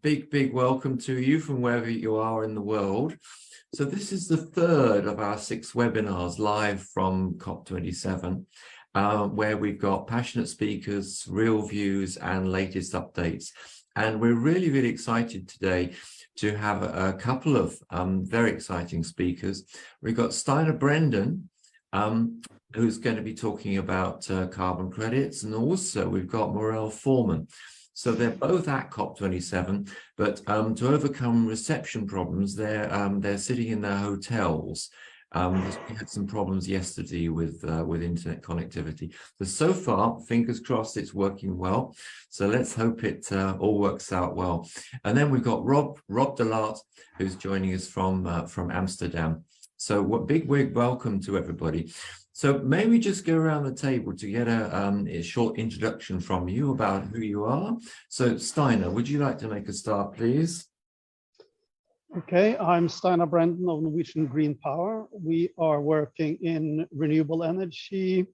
big welcome to you from wherever you are in the world. So this is the third of our 6 webinars live from COP27, where we've got passionate speakers, real views, and latest updates. And we're really excited today to have a couple of very exciting speakers. We've got Steinar Brenden, who's going to be talking about carbon credits, and also we've got Morel Fourman. So they're both at COP27, but to overcome reception problems, they're sitting in their hotels. We had some problems yesterday with internet connectivity. So far, fingers crossed, it's working well. So let's hope it all works out well. And then we've got Rob de Laet, who's joining us from Amsterdam. So big welcome to everybody. So may we just go around the table to get a short introduction from you about who you are. So Steinar, would you like to make a start, please? Okay, I'm Steinar Brenden of Norwegian Green Power. We are working in renewable energy,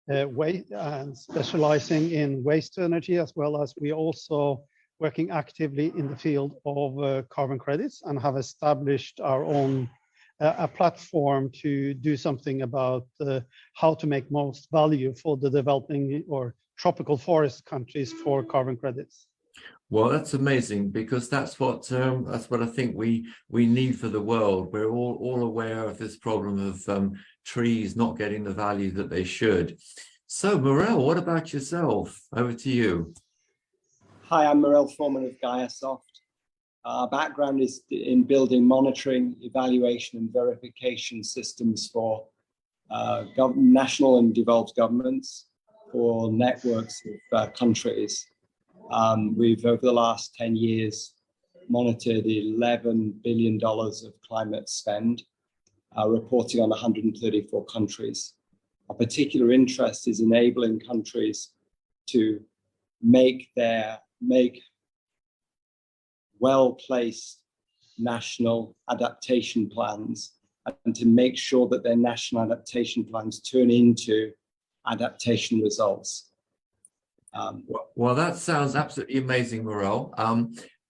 and specializing in waste energy, as well as we also working actively in the field of carbon credits, and have established our own a platform to do something about how to make most value for the developing or tropical forest countries for carbon credits. Well, that's amazing, because that's what I think we need for the world. We're all aware of this problem of trees not getting the value that they should. So, Morel, what about yourself? Over to you. Hi, I'm Morel Fourman of Gaiasoft. Our background is in building monitoring, evaluation, and verification systems for national and devolved governments for networks of countries. We've, over the last 10 years, monitored $11 billion of climate spend, reporting on 134 countries. Our particular interest is enabling countries to make well-placed national adaptation plans, and to make sure that their national adaptation plans turn into adaptation results. Well, that sounds absolutely amazing, Morel.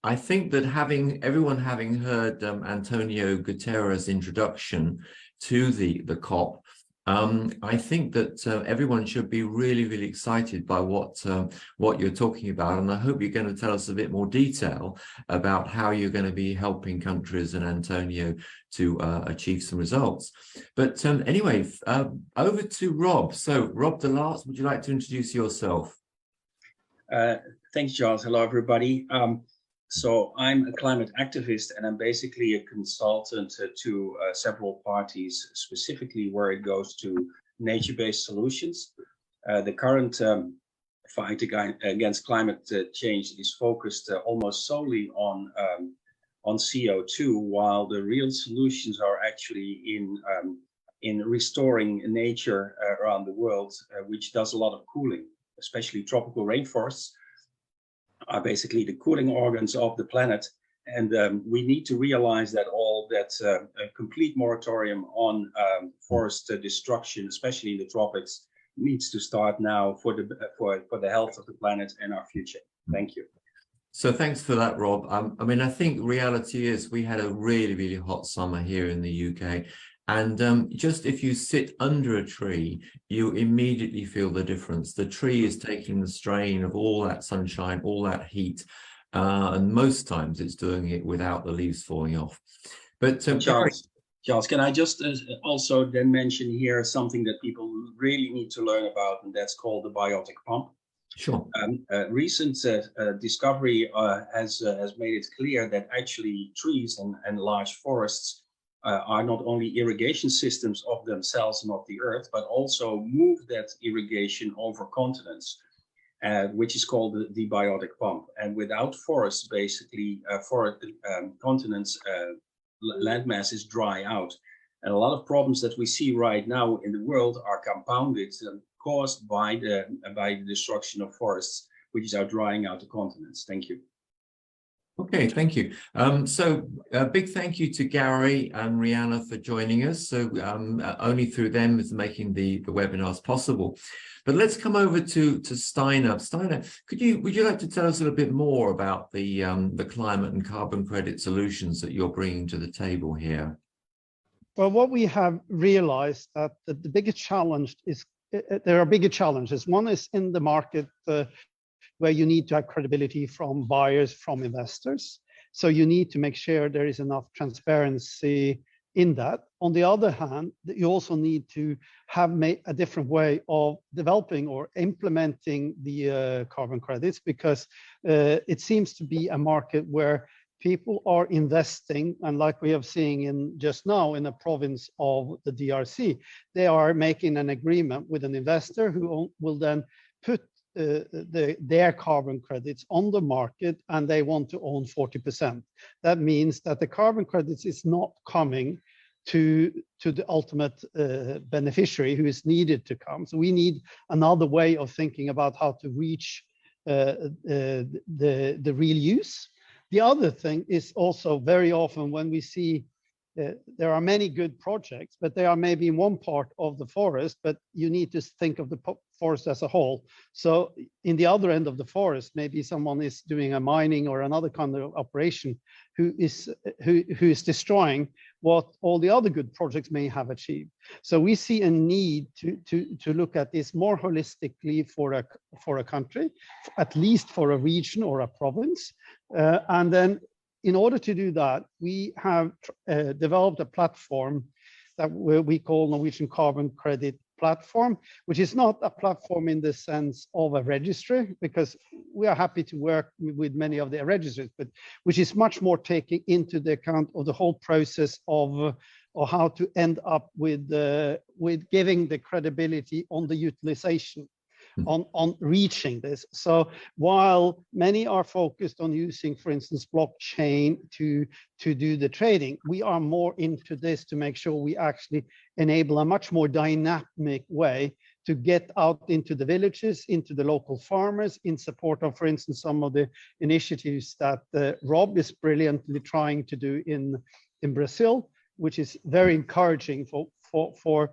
I think that everyone having heard Antonio Guterres' introduction to the COP, I think that everyone should be really excited by what you're talking about, and I hope you're going to tell us a bit more detail about how you're going to be helping countries and Antonio to achieve some results. But anyway, over to Rob. So, Rob de Laet, would you like to introduce yourself? Thanks, Charles. Hello, everybody. So I'm a climate activist, and I'm basically a consultant to several parties, specifically where it goes to nature-based solutions. The current fight against climate change is focused almost solely on CO2, while the real solutions are actually in restoring nature around the world, which does a lot of cooling, especially tropical rainforests are basically the cooling organs of the planet. And we need to realize that a complete moratorium on forest destruction, especially in the tropics, needs to start now for the health of the planet and our future. Thank you. So thanks for that, Rob. I mean, I think reality is we had a really hot summer here in the UK. And just if you sit under a tree, you immediately feel the difference. The tree is taking the strain of all that sunshine, all that heat, and most times it's doing it without the leaves falling off. But Charles, can I just also then mention here something that people really need to learn about, and that's called the biotic pump. Sure. Recent discovery has made it clear that actually trees and large forests are not only irrigation systems of themselves and of the earth, but also move that irrigation over continents, which is called the biotic pump. And without forests, basically, continents, land masses dry out. And a lot of problems that we see right now in the world are compounded and caused by the destruction of forests, which are drying out the continents. Thank you. Okay, thank you. So a big thank you to Gary and Rihanna for joining us. So only through them is making the webinars possible. But let's come over to Steinar. Steinar, would you like to tell us a little bit more about the climate and carbon credit solutions that you're bringing to the table here? Well, what we have realized that the biggest challenge is there are bigger challenges. One is in the market where you need to have credibility from buyers, from investors. So you need to make sure there is enough transparency in that. On the other hand, you also need to have a different way of developing or implementing the carbon credits, because it seems to be a market where people are investing, and like we have seen in just now in the province of the DRC, they are making an agreement with an investor who will then put their carbon credits on the market, and they want to own 40%. That means that the carbon credits is not coming to the ultimate beneficiary who is needed to come. So we need another way of thinking about how to reach the real use. The other thing is also very often when we see there are many good projects, but they are maybe in one part of the forest, but you need to think of the forest as a whole. So in the other end of the forest, maybe someone is doing a mining or another kind of operation who is destroying what all the other good projects may have achieved. So we see a need to look at this more holistically for a country, at least for a region or a province. And then in order to do that, we have developed a platform that we call Norwegian Carbon Credit Platform, which is not a platform in the sense of a registry, because we are happy to work with many of the registries, but which is much more taking into the account of the whole process of or how to end up with giving the credibility on the utilization. On reaching this. So while many are focused on using, for instance, blockchain to do the trading, we are more into this to make sure we actually enable a much more dynamic way to get out into the villages, into the local farmers, in support of, for instance, some of the initiatives that Rob is brilliantly trying to do in Brazil, which is very encouraging for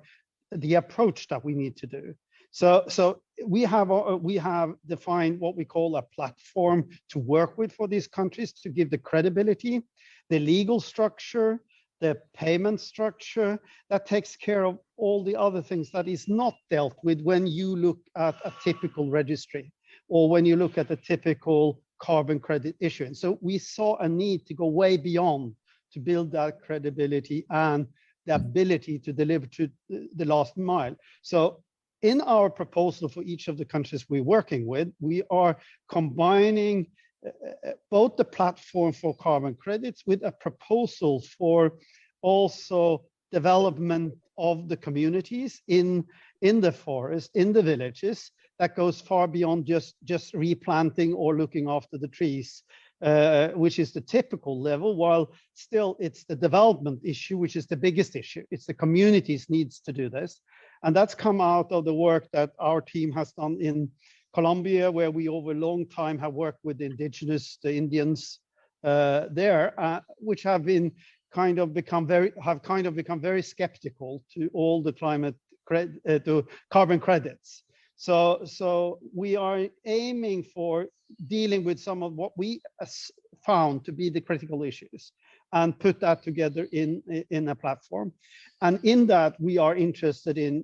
the approach that we need to do. So we have defined what we call a platform to work with for these countries to give the credibility, the legal structure, the payment structure that takes care of all the other things that is not dealt with when you look at a typical registry or when you look at a typical carbon credit issuance. So we saw a need to go way beyond to build that credibility and the ability to deliver to the last mile. So in our proposal for each of the countries we're working with, we are combining both the platform for carbon credits with a proposal for also development of the communities in the forest, in the villages, that goes far beyond just replanting or looking after the trees, which is the typical level, while still it's the development issue, which is the biggest issue. It's the communities needs to do this. And that's come out of the work that our team has done in Colombia, where we over a long time have worked with the indigenous, the Indians there, which have become very skeptical to all the to carbon credits. So we are aiming for dealing with some of what we found to be the critical issues and put that together in a platform. And in that, we are interested in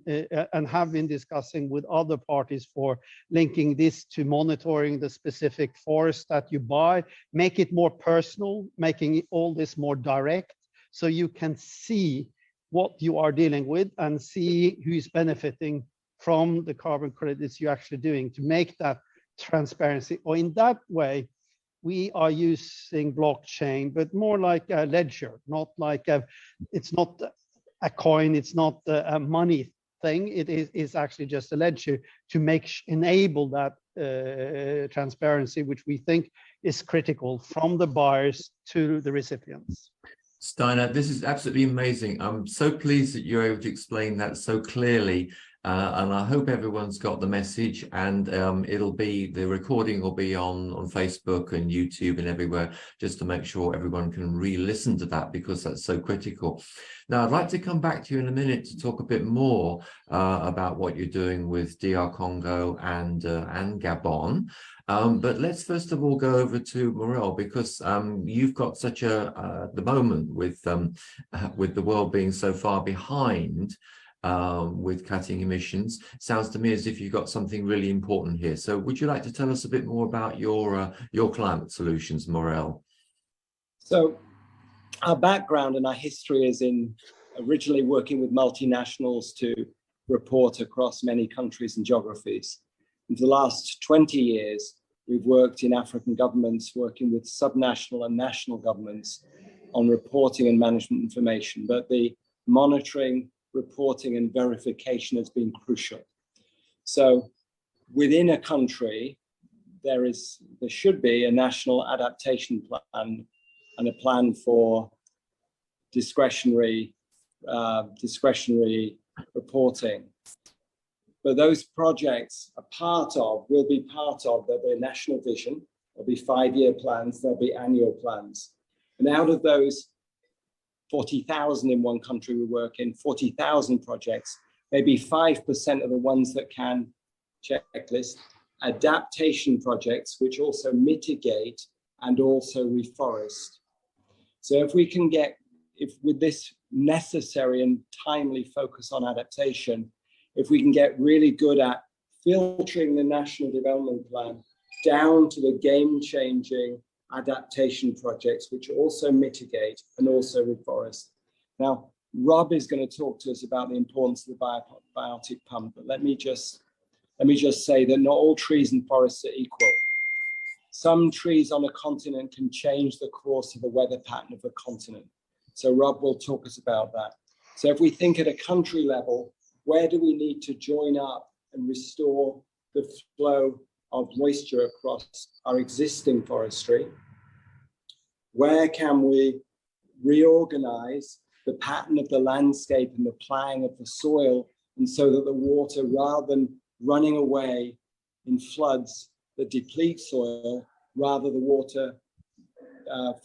and have been discussing with other parties for linking this to monitoring the specific forest that you buy, make it more personal, making all this more direct, so you can see what you are dealing with and see who is benefiting from the carbon credits you're actually doing, to make that transparency. Or in that way, we are using blockchain, but more like a ledger, not like it's not a coin, it's not a money thing. It is actually just a ledger to enable that transparency, which we think is critical from the buyers to the recipients. Steinar, this is absolutely amazing. I'm so pleased that you're able to explain that so clearly and I hope everyone's got the message, and the recording will be on Facebook and YouTube and everywhere, just to make sure everyone can re-listen to that, because that's so critical. Now, I'd like to come back to you in a minute to talk a bit more about what you're doing with DR Congo and Gabon. But let's first of all go over to Morel, because you've got such at the moment with the world being so far behind with cutting emissions, sounds to me as if you've got something really important here. So would you like to tell us a bit more about your climate solutions, Morel? So our background and our history is in originally working with multinationals to report across many countries and geographies. In the last 20 years, we've worked in African governments, working with subnational and national governments on reporting and management information, but the monitoring, reporting and verification has been crucial. So within a country, there should be a national adaptation plan and a plan for discretionary reporting. But those projects will be part of, there'll be a national vision, there'll be 5-year plans, there'll be annual plans. And out of those 40,000 in one country we work in, 40,000 projects, maybe 5% of the ones that can checklist adaptation projects, which also mitigate and also reforest. So if we can with this necessary and timely focus on adaptation, if we can get really good at filtering the National Development Plan down to the game-changing adaptation projects, which also mitigate and also reforest. Now, Rob is going to talk to us about the importance of the biotic pump, but let me just say that not all trees and forests are equal. Some trees on a continent can change the course of the weather pattern of a continent. So Rob will talk us about that. So if we think at a country level, where do we need to join up and restore the flow of moisture across our existing forestry? Where can we reorganize the pattern of the landscape and the ploughing of the soil, and so that the water, rather than running away in floods that deplete soil, rather the water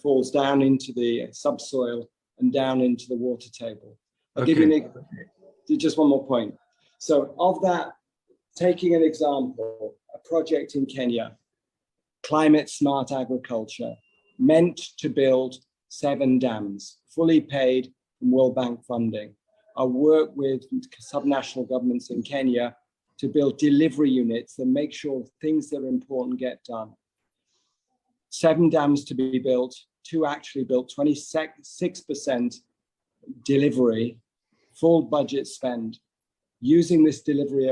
falls down into the subsoil and down into the water table. I'll give you just one more point. So of that, taking an example, a project in Kenya, climate smart agriculture, meant to build 7 dams, fully paid from World Bank funding. I work with subnational governments in Kenya to build delivery units that make sure things that are important get done. 7 dams to be built, 2 actually built, 26% delivery, full budget spend. Using this delivery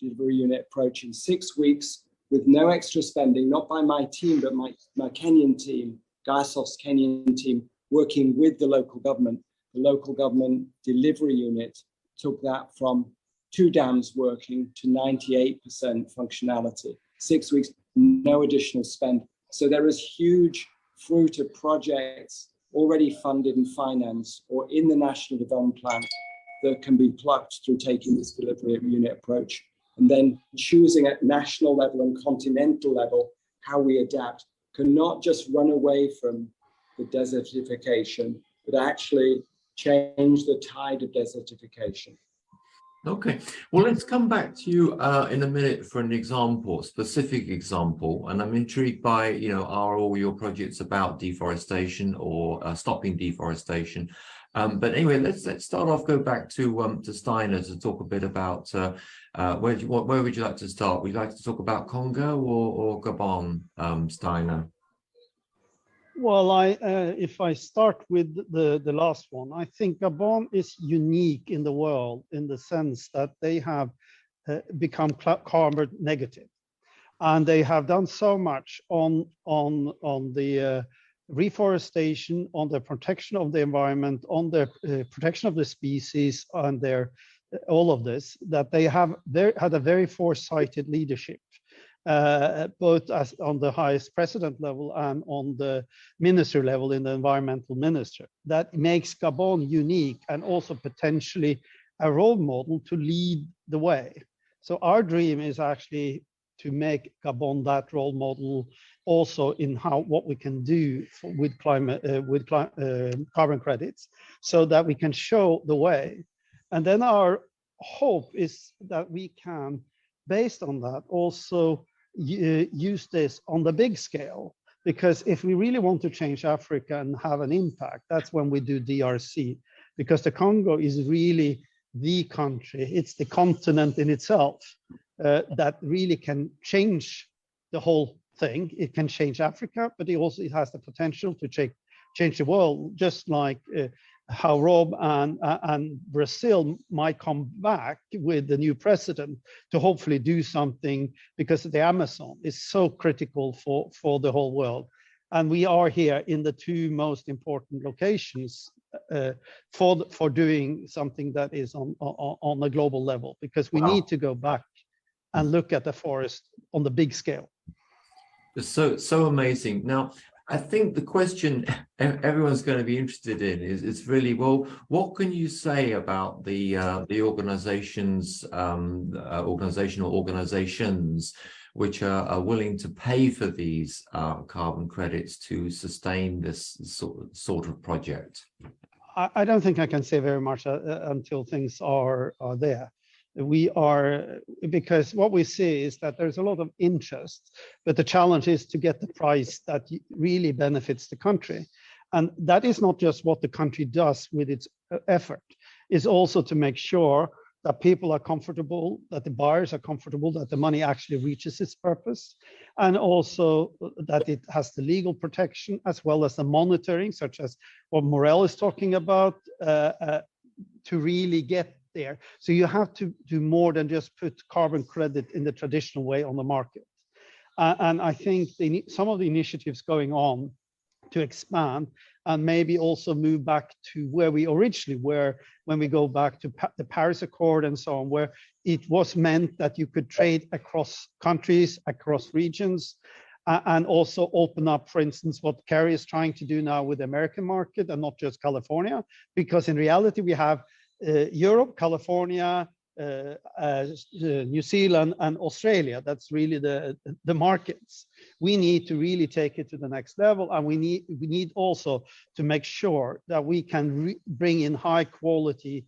unit approach in 6 weeks with no extra spending, not by my team, but my Kenyan team, Gaiasoft's Kenyan team, working with the local government. The local government delivery unit took that from 2 dams working to 98% functionality. 6 weeks, no additional spend. So there is huge fruit of projects already funded and financed or in the National Development Plan that can be plucked through taking this delivery unit approach, and then choosing at national level and continental level how we adapt, can not just run away from the desertification, but actually change the tide of desertification. Okay, well, let's come back to you in a minute for an example, specific example, and I'm intrigued by, are all your projects about deforestation or stopping deforestation? But anyway, let's start off. Go back to Steinar to talk a bit about where would you like to start? Would you like to talk about Congo or Gabon, Steinar? Well, if I start with the last one, I think Gabon is unique in the world in the sense that they have become carbon negative, and they have done so much on the reforestation, on the protection of the environment, on the protection of the species, and all of this, that they had a very foresighted leadership. Both as on the highest president level and on the minister level in the environmental minister. That makes Gabon unique and also potentially a role model to lead the way. So our dream is actually to make Gabon that role model also in what we can do with carbon credits, so that we can show the way. And then our hope is that we can, based on that, also use this on the big scale. Because if we really want to change Africa and have an impact, that's when we do DRC. Because the Congo is really the country, it's the continent in itself that really can change the whole thing. It can change Africa, but it has the potential to change the world, just like how Rob and Brazil might come back with the new president to hopefully do something, because the Amazon is so critical for the whole world. And we are here in the two most important locations for doing something that is on a global level, because we need to go back and look at the forest on the big scale. It's so amazing. Now, I think the question everyone's going to be interested in is really, well, what can you say about the organizations which are willing to pay for these carbon credits to sustain this sort of project? I don't think I can say very much until things are there. Because what we see is that there's a lot of interest, but the challenge is to get the price that really benefits the country. And that is not just what the country does with its effort, it's also to make sure that people are comfortable, that the buyers are comfortable, that the money actually reaches its purpose, and also that it has the legal protection as well as the monitoring, such as what Morel is talking about, to really get there. So you have to do more than just put carbon credit in the traditional way on the market. And I think some of the initiatives going on to expand and maybe also move back to where we originally were when we go back to the Paris Accord and so on, where it was meant that you could trade across countries, across regions, and also open up, for instance, what Kerry is trying to do now with the American market and not just California, because in reality we have Europe, California, New Zealand and Australia. That's really the markets. We need to really take it to the next level, and we need also to make sure that we can bring in high quality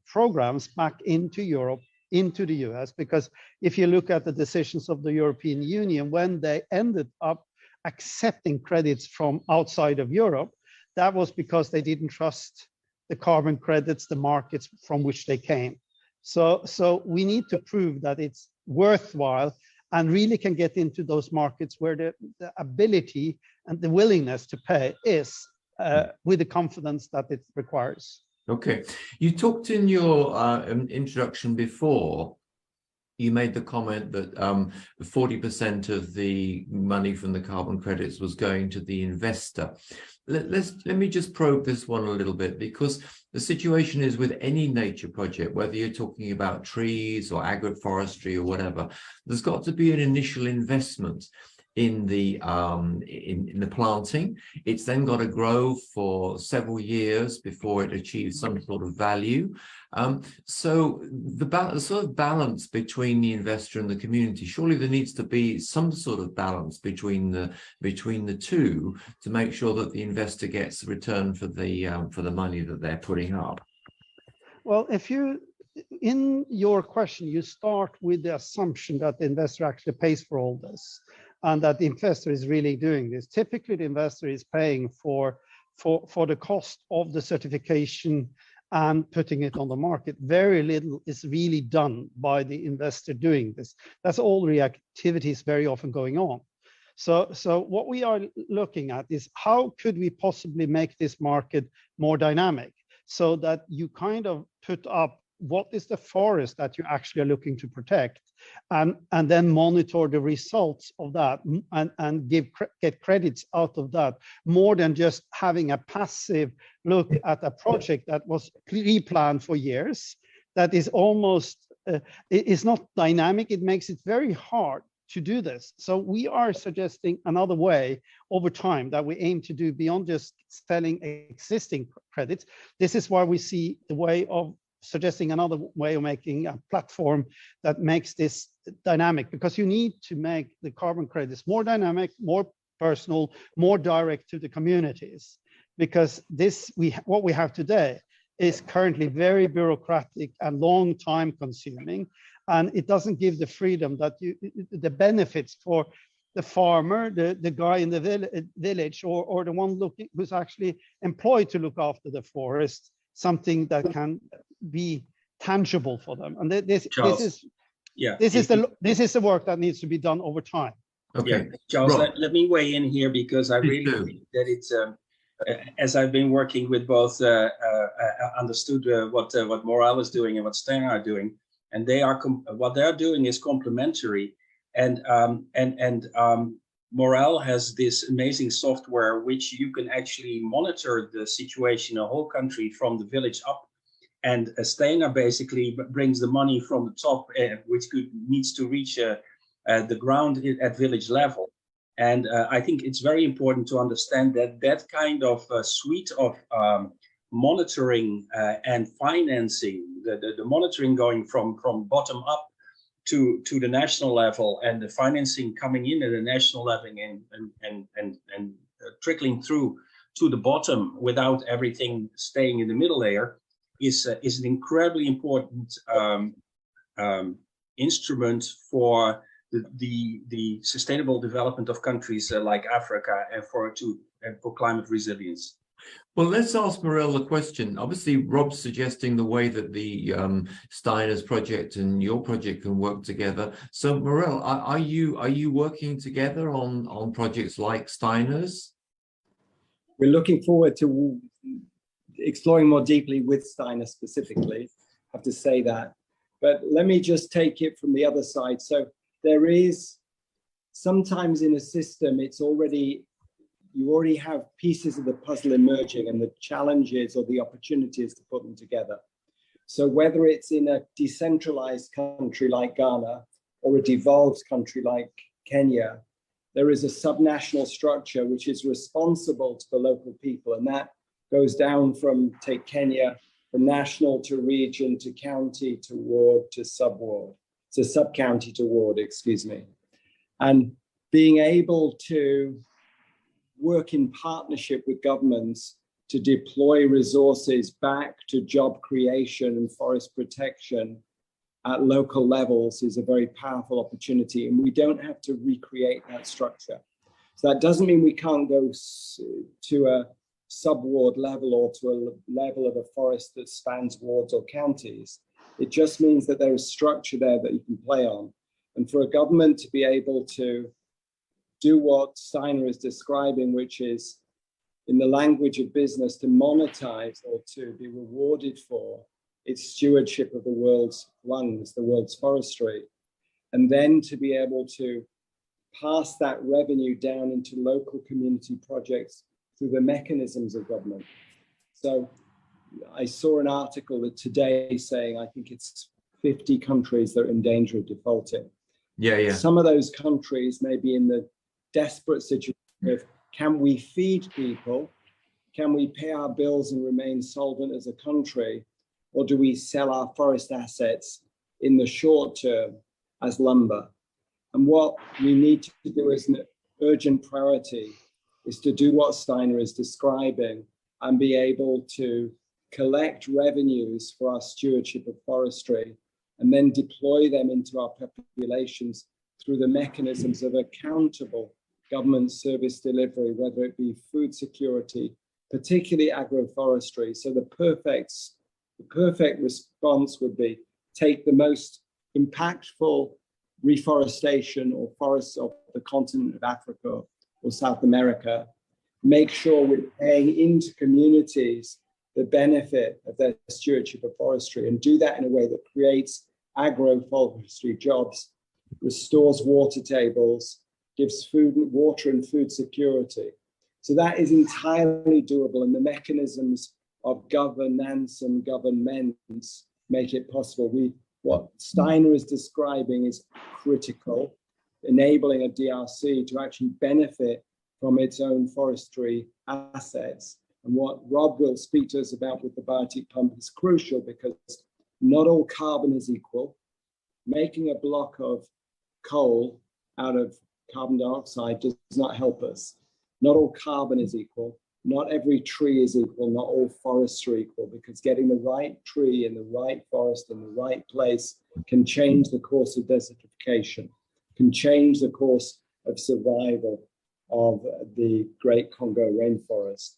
programs back into Europe, into the US, because if you look at the decisions of the European Union when they ended up accepting credits from outside of Europe, that was because they didn't trust the carbon credits, the markets from which they came. So we need to prove that it's worthwhile and really can get into those markets where the ability and the willingness to pay is with the confidence that it requires. Okay, you talked in your introduction before, you made the comment that 40% of the money from the carbon credits was going to the investor. Let me just probe this one a little bit, because the situation is with any nature project, whether you're talking about trees or agroforestry or whatever, there's got to be an initial investment in the planting. It's then got to grow for several years before it achieves some sort of value. So the sort of balance between the investor and the community, surely there needs to be some sort of balance between the two to make sure that the investor gets the return for the money that they're putting up. Well, in your question, you start with the assumption that the investor actually pays for all this, and that the investor is really doing this. Typically, the investor is paying for the cost of the certification and putting it on the market. Very little is really done by the investor doing this. That's all the activities very often going on. So what we are looking at is how could we possibly make this market more dynamic, so that you kind of put up what is the forest that you actually are looking to protect, and then monitor the results of that and get credits out of that, more than just having a passive look at a project that was pre-planned for years, that is almost, is not dynamic. It makes it very hard to do this. So we are suggesting another way over time that we aim to do beyond just selling existing credits. This is why we see the way of suggesting another way of making a platform that makes this dynamic, because you need to make the carbon credits more dynamic, more personal, more direct to the communities, because what we have today is currently very bureaucratic and long time consuming, and it doesn't give the freedom that the benefits for the farmer, the guy in the village, or the one who's actually employed to look after the forest, something that can be tangible for them. And this is the work that needs to be done over time. Okay, yeah. Charles, let me weigh in here, because I really think that it's as I've been working with both, understood what Morel is doing and what Steinar are doing, and what they're doing is complementary. And Morel has this amazing software which you can actually monitor the situation in a whole country from the village up. And Steinar basically brings the money from the top, which needs to reach the ground at village level. And I think it's very important to understand that kind of suite of monitoring and financing, the monitoring going from bottom up to the national level, and the financing coming in at the national level and trickling through to the bottom without everything staying in the middle layer is an incredibly important instrument for the sustainable development of countries like Africa, and for climate resilience. Well, let's ask Morel the question. Obviously, Rob's suggesting the way that the Steiner's project and your project can work together. So, Morel, are you working together on projects like Steiner's? We're looking forward to exploring more deeply with Steinar specifically. I have to say that. But let me just take it from the other side. So there is sometimes in a system, you already have pieces of the puzzle emerging, and the challenges or the opportunities to put them together. So whether it's in a decentralized country like Ghana or a devolved country like Kenya, there is a subnational structure which is responsible to the local people, and that goes down from, take Kenya, from national to region to county to ward to sub-ward, so sub-county to ward, excuse me. And being able to work in partnership with governments to deploy resources back to job creation and forest protection at local levels is a very powerful opportunity, and we don't have to recreate that structure. So that doesn't mean we can't go to a sub-ward level or to a level of a forest that spans wards or counties. It just means that there is structure there that you can play on. And for a government to be able to do what Steinar is describing, which is, in the language of business, to monetize or to be rewarded for its stewardship of the world's lungs, the world's forestry, and then to be able to pass that revenue down into local community projects through the mechanisms of government. So I saw an article today saying, I think it's 50 countries that are in danger of defaulting. Yeah. Some of those countries may be in the desperate situation of, can we feed people? Can we pay our bills and remain solvent as a country? Or do we sell our forest assets in the short term as lumber? And what we need to do as an urgent priority is to do what Steinar is describing and be able to collect revenues for our stewardship of forestry and then deploy them into our populations through the mechanisms of accountable government service delivery, whether it be food security, particularly agroforestry. So the perfect response would be take the most impactful reforestation or forests of the continent of Africa or South America, make sure we're paying into communities the benefit of their stewardship of forestry, and do that in a way that creates agroforestry jobs, restores water tables, gives food, water and food security. So that is entirely doable, and the mechanisms of governance and governments make it possible. What Steinar is describing is critical, enabling a DRC to actually benefit from its own forestry assets. And what Rob will speak to us about with the biotic pump is crucial, because not all carbon is equal. Making a block of coal out of carbon dioxide does not help us. Not all carbon is equal. Not every tree is equal. Not all forests are equal, because getting the right tree in the right forest in the right place can change the course of desertification, can change the course of survival of the Great Congo rainforest.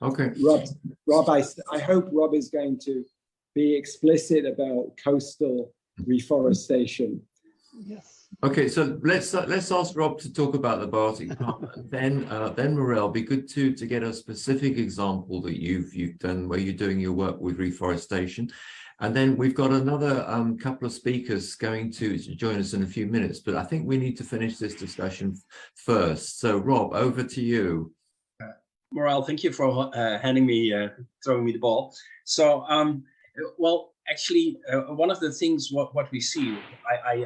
Okay. Rob, I hope Rob is going to be explicit about coastal reforestation. Yes. Okay, so let's ask Rob to talk about the biotic part. Then Morel, be good to get a specific example that you've done where you're doing your work with reforestation. And then we've got another couple of speakers going to join us in a few minutes, but I think we need to finish this discussion first. So Rob, over to you. Morel, thank you for throwing me the ball. So, well, actually, one of the things what we see,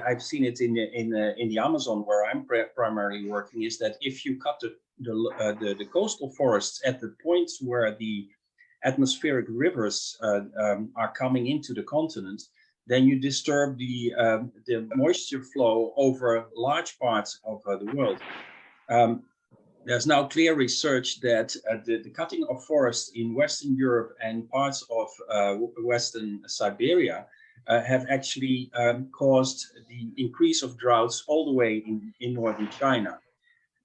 I've seen it in the Amazon where I'm primarily working, is that if you cut the coastal forests at the points where the atmospheric rivers are coming into the continent, then you disturb the moisture flow over large parts of the world. There's now clear research that the cutting of forests in Western Europe and parts of Western Siberia have actually caused the increase of droughts all the way in northern China.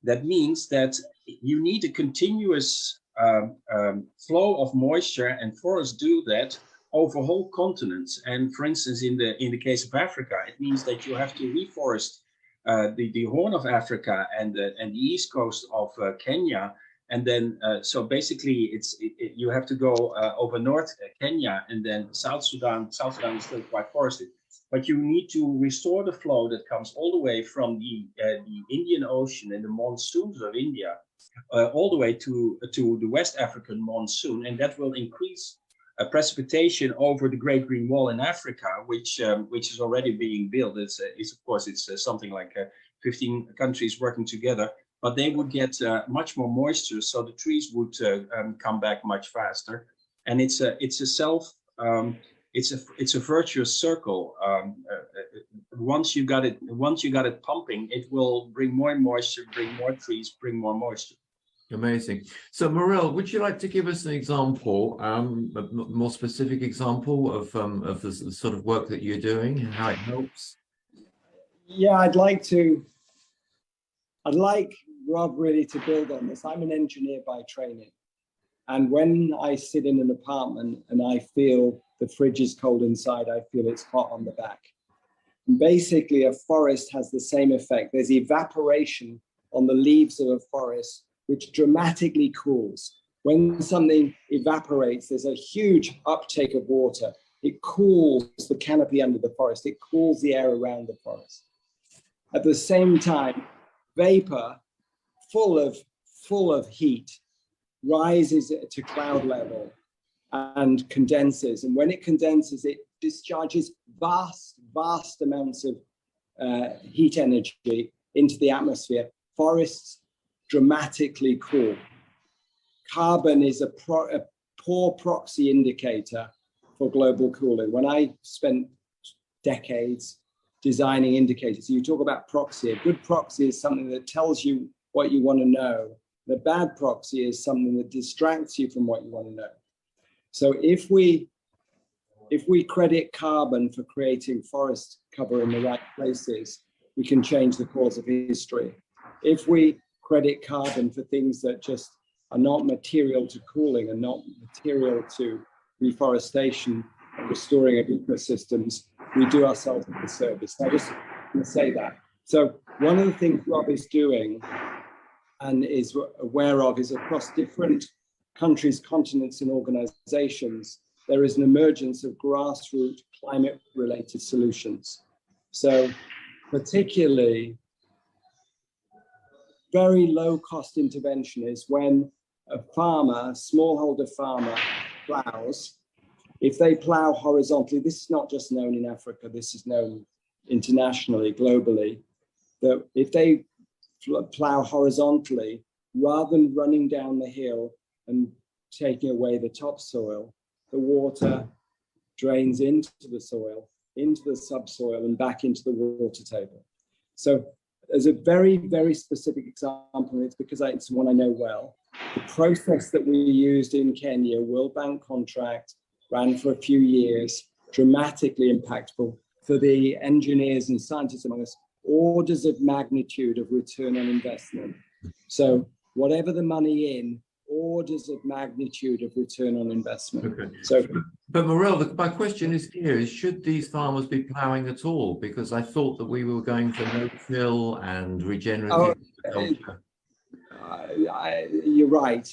That means that you need a continuous flow of moisture, and forests do that over whole continents. And for instance, in the case of Africa, it means that you have to reforest the Horn of Africa and the east coast of Kenya, and then so basically you have to go over North Kenya, and then South Sudan. South Sudan is still quite forested, but you need to restore the flow that comes all the way from the Indian Ocean and the monsoons of India all the way to the West African monsoon, and that will increase precipitation over the Great Green Wall in Africa, which is already being built. It's of course something like 15 countries working together, but they would get much more moisture, so the trees would come back much faster. And it's a virtuous circle. Once you got it pumping, it will bring more moisture, bring more trees, bring more moisture. Amazing. So Morel, would you like to give us an example, a more specific example of the sort of work that you're doing and how it helps? Yeah, I'd like Rob really to build on this. I'm an engineer by training. And when I sit in an apartment and I feel the fridge is cold inside, I feel it's hot on the back. And basically, a forest has the same effect. There's evaporation on the leaves of a forest, which dramatically cools. When something evaporates, there's a huge uptake of water. It cools the canopy under the forest. It cools the air around the forest. At the same time, vapor full of heat rises to cloud level and condenses. And when it condenses, it discharges vast amounts of heat energy into the atmosphere. Forests dramatically cool. Carbon is a poor proxy indicator for global cooling. When I spent decades designing indicators, you talk about proxy. A good proxy is something that tells you what you want to know. The bad proxy is something that distracts you from what you want to know. So if we credit carbon for creating forest cover in the right places, we can change the course of history. If we credit carbon for things that just are not material to cooling and not material to reforestation and restoring of ecosystems, we do ourselves a disservice. I just want to say that. So one of the things Rob is doing and is aware of is across different countries, continents, and organizations, there is an emergence of grassroots climate-related solutions. So particularly, very low-cost intervention is when a farmer, smallholder farmer, plows. If they plow horizontally, this is not just known in Africa, this is known internationally, globally, that if they plow horizontally, rather than running down the hill and taking away the topsoil, the water drains into the soil, into the subsoil, and back into the water table. So as a very, very specific example, and it's because it's one I know well, the process that we used in Kenya, World Bank contract, ran for a few years, dramatically impactful for the engineers and scientists among us, orders of magnitude of return on investment. So whatever the money in, orders of magnitude of return on investment. Okay. So, but Morel, my question is here: is should these farmers be ploughing at all? Because I thought that we were going for no-till and regenerative agriculture. You're right.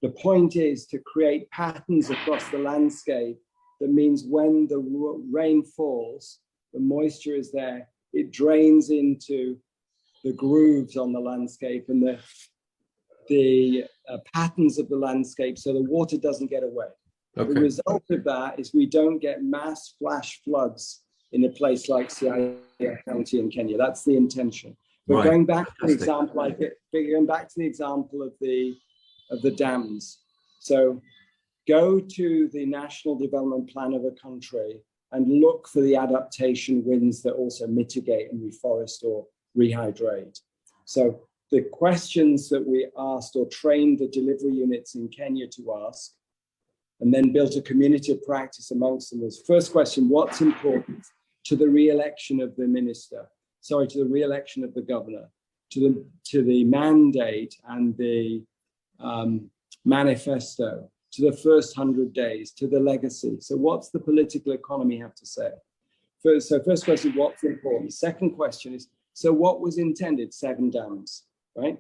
The point is to create patterns across the landscape. That means when the rain falls, the moisture is there, it drains into the grooves on the landscape and the patterns of the landscape, so the water doesn't get away. Okay. The result of that is we don't get mass flash floods in a place like Cyd County in Kenya. That's the intention. But right. Going back to the example, of the dams. So go to the national development plan of a country and look for the adaptation winds that also mitigate and reforest or rehydrate. So the questions that we asked or trained the delivery units in Kenya to ask, and then built a community of practice amongst them, was first question: what's important to the re-election of the minister? Sorry, to the re-election of the governor, to the mandate and the manifesto, to the first 100 days, to the legacy. So what's the political economy have to say? First question, what's important? Second question is, so what was intended? 7 dams, right?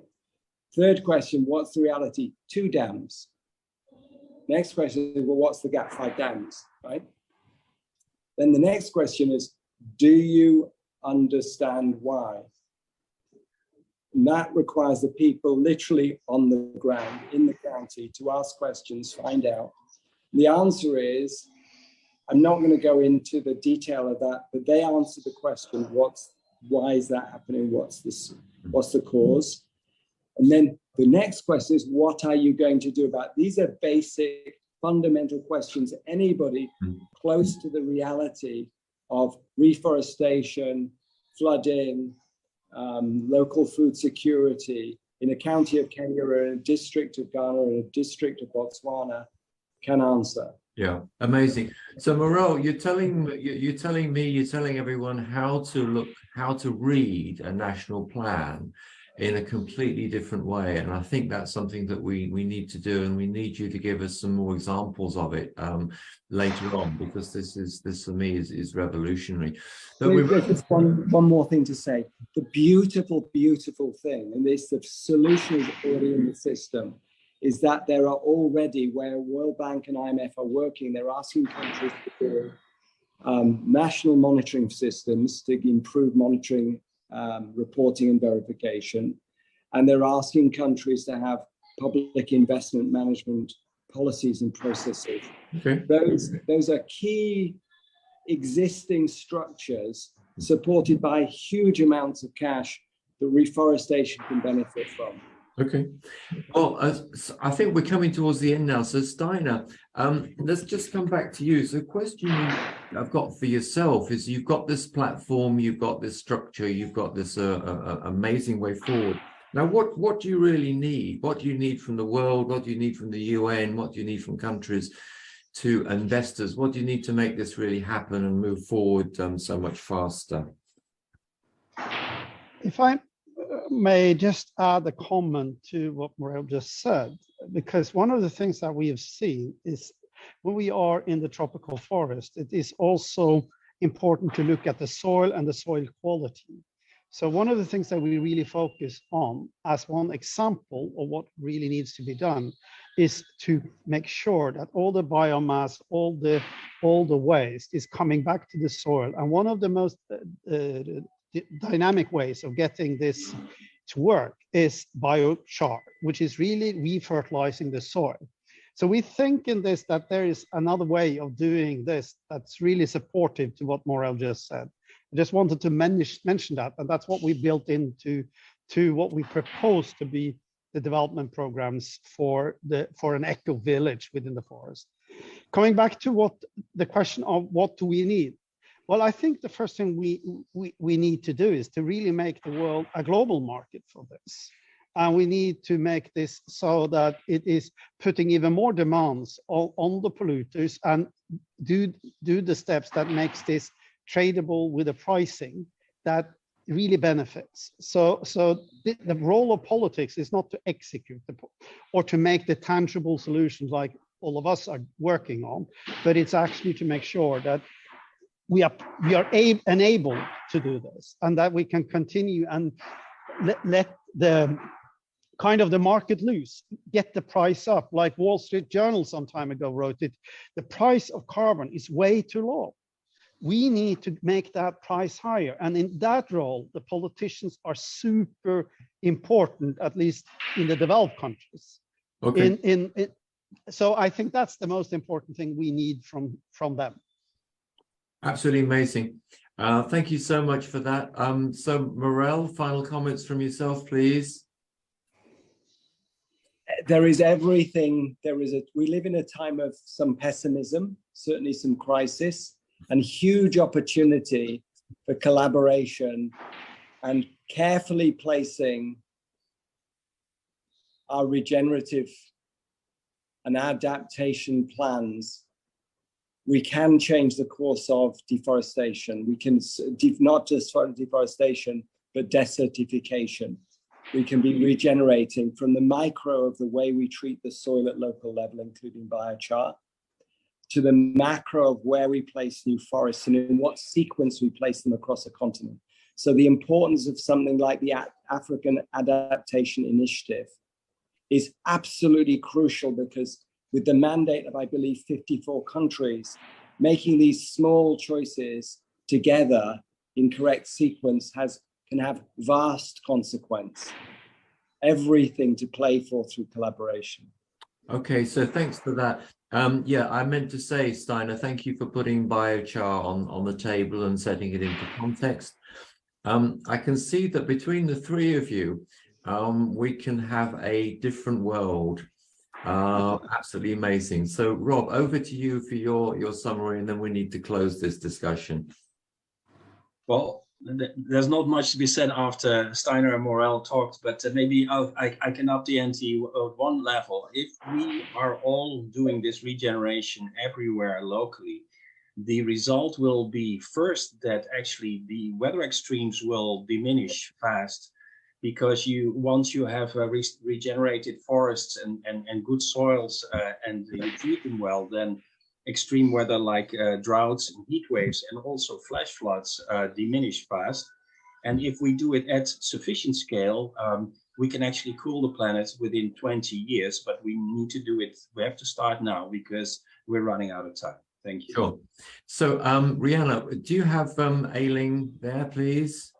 Third question, what's the reality? 2 dams. Next question is, well, what's the gap? 5 dams, right? Then the next question is, do you understand why? And that requires the people literally on the ground in the county to ask questions, find out. The answer is, I'm not going to go into the detail of that, but they answer the question, why is that happening? What's the cause? And then the next question is, what are you going to do about it? These are basic, fundamental questions. Anybody close to the reality of reforestation, flooding, local food security in a county of Kenya or in a district of Ghana or in a district of Botswana can answer. Yeah, amazing. So Morel, you're telling everyone how to read a national plan in a completely different way, and I think that's something that we need to do, and we need you to give us some more examples of it later on, because this for me is revolutionary. But there's just one more thing to say. The beautiful thing, and the solution is already in the system, is that there are already, where World Bank and IMF are working, they're asking countries to build national monitoring systems to improve monitoring, reporting and verification. And they're asking countries to have public investment management policies and processes. Okay. Those are key existing structures supported by huge amounts of cash that reforestation can benefit from. Okay, well, I think we're coming towards the end now. So Steinar, let's just come back to you. So the question I've got for yourself is, you've got this platform, you've got this structure, you've got this amazing way forward. Now, what do you really need? What do you need from the world? What do you need from the UN? What do you need from countries, to investors? What do you need to make this really happen and move forward so much faster? If I may just add a comment to what Morel just said, because one of the things that we have seen is when we are in the tropical forest, it is also important to look at the soil and the soil quality. So one of the things that we really focus on as one example of what really needs to be done is to make sure that all the biomass, all the waste is coming back to the soil. And one of the most dynamic ways of getting this to work is biochar, which is really refertilizing the soil. So we think in this that there is another way of doing this that's really supportive to what Morel just said. I just wanted to mention that, and that's what we built into what we propose to be the development programs for an eco village within the forest. Coming back to what the question of what do we need? Well, I think the first thing we need to do is to really make the world a global market for this. And we need to make this so that it is putting even more demands on the polluters and do the steps that makes this tradable with a pricing that really benefits. So the role of politics is not to execute or to make the tangible solutions like all of us are working on, but it's actually to make sure that we are enabled to do this and that we can continue and let the kind of the market loose, get the price up. Like Wall Street Journal some time ago wrote it, the price of carbon is way too low. We need to make that price higher. And in that role, the politicians are super important, at least in the developed countries. Okay. So I think that's the most important thing we need from them. Absolutely amazing. Thank you so much for that. So Morel, final comments from yourself, please. There is everything. We live in a time of some pessimism, certainly some crisis, and huge opportunity for collaboration and carefully placing our regenerative and adaptation plans. We can change the course of deforestation. We can not just deforestation, but desertification. We can be regenerating from the micro of the way we treat the soil at local level, including biochar, to the macro of where we place new forests and in what sequence we place them across a continent. So the importance of something like the African Adaptation Initiative is absolutely crucial, because with the mandate of, I believe, 54 countries, making these small choices together in correct sequence can have vast consequence. Everything to play for through collaboration. Okay, so thanks for that. Yeah, I meant to say, Steinar, thank you for putting biochar on the table and setting it into context. I can see that between the three of you, we can have a different world. Absolutely amazing. So Rob, over to you for your summary, and then we need to close this discussion. Well, there's not much to be said after Steinar and Morel talked, but maybe I can up the ante at one level. If we are all doing this regeneration everywhere locally, the result will be first that actually the weather extremes will diminish fast, because once you have regenerated forests and good soils and you treat them well, then extreme weather like droughts and heat waves and also flash floods diminish fast. And if we do it at sufficient scale, we can actually cool the planet within 20 years, but we need to do it. We have to start now because we're running out of time. Thank you. Sure. So Rihanna, do you have Ailing there, please?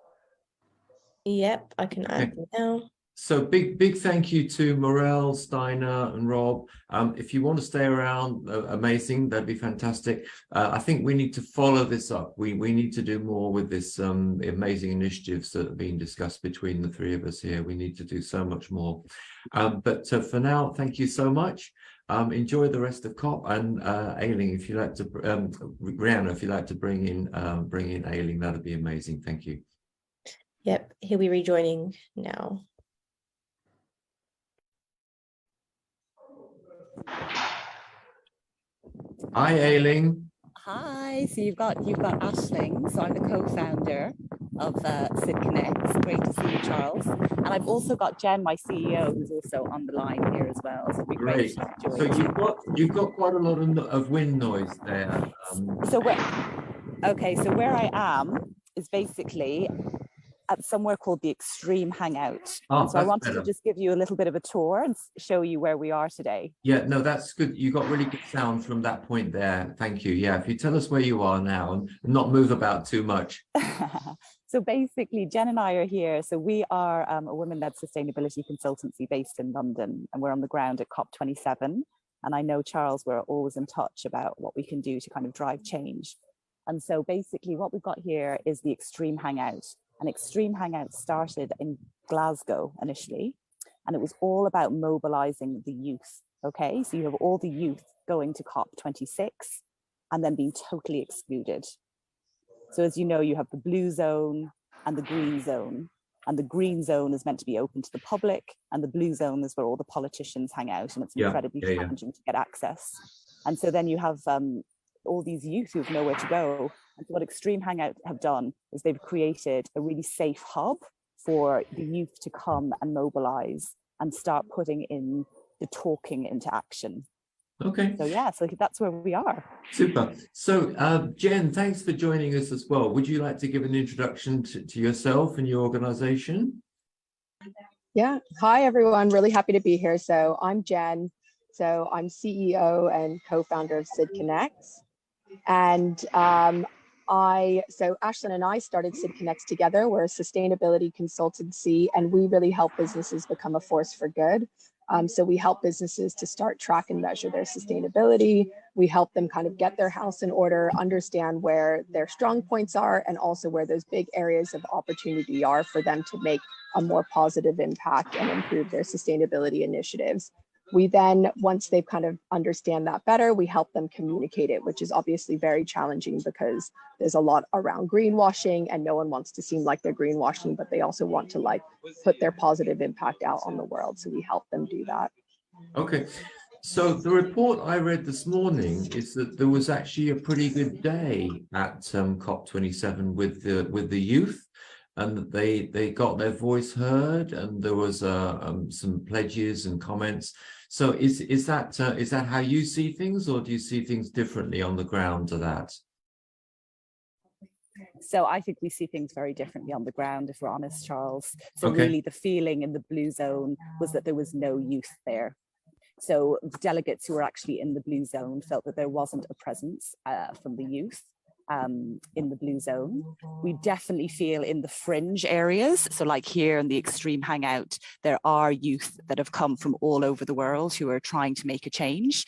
Yep, I can add them now. So big thank you to Morel, Steinar, and Rob. If you want to stay around, amazing, that'd be fantastic. I think we need to follow this up. We need to do more with this amazing initiatives that are being discussed between the three of us here. We need to do so much more. But for now, thank you so much. Enjoy the rest of COP, and Ailing, if you like to, Rihanna, if you'd like to bring in Ailing, that'd be amazing. Thank you. Yep, he'll be rejoining now. Hi, Ailing. Hi. So you've got Aisling. So I'm the co-founder of Cyd Connects. Great to see you, Charles. And I've also got Jenn, my CEO, who's also on the line here as well. So it'd be great to join. So you've got quite a lot of wind noise there. So where I am is basically at somewhere called the Extreme Hangout. So I wanted to just give you a little bit of a tour and show you where we are today. Yeah, no, that's good. You got really good sound from that point there. Thank you. Yeah, if you tell us where you are now and not move about too much. So basically, Jenn and I are here. So we are a women-led sustainability consultancy based in London, and we're on the ground at COP27. And I know, Charles, we're always in touch about what we can do to kind of drive change. And so basically what we've got here is the Extreme Hangout. An Extreme Hangout started in Glasgow initially, and it was all about mobilizing the youth. Okay, so you have all the youth going to COP26 and then being totally excluded. So as you know, you have the blue zone and the green zone. And the green zone is meant to be open to the public, and the blue zone is where all the politicians hang out, and it's incredibly challenging to get access. And so then you have all these youth who have nowhere to go. And so what Extreme Hangout have done is they've created a really safe hub for the youth to come and mobilize and start putting in the talking into action. Okay. So yeah, so that's where we are. Super. So Jenn, thanks for joining us as well. Would you like to give an introduction to yourself and your organization? Yeah. Hi, everyone. Really happy to be here. So I'm Jenn. So I'm CEO and co-founder of Cyd Connects. And so Ashlyn and I started Cyd Connects together. We're a sustainability consultancy, and we really help businesses become a force for good. So we help businesses to start, track, and measure their sustainability. We help them kind of get their house in order, understand where their strong points are, and also where those big areas of opportunity are for them to make a more positive impact and improve their sustainability initiatives. We then, once they kind of understand that better, we help them communicate it, which is obviously very challenging because there's a lot around greenwashing, and no one wants to seem like they're greenwashing, but they also want to like put their positive impact out on the world. So we help them do that. Okay. So the report I read this morning is that there was actually a pretty good day at COP27 with the youth, and that they got their voice heard, and there was some pledges and comments. So is that how you see things, or do you see things differently on the ground to that? So I think we see things very differently on the ground, if we're honest, Charles. So Okay. really the feeling in the blue zone was that there was no youth there. So the delegates who were actually in the blue zone felt that there wasn't a presence from the youth in the blue zone. We definitely feel in the fringe areas, so like here in the Extreme Hangout, there are youth that have come from all over the world who are trying to make a change.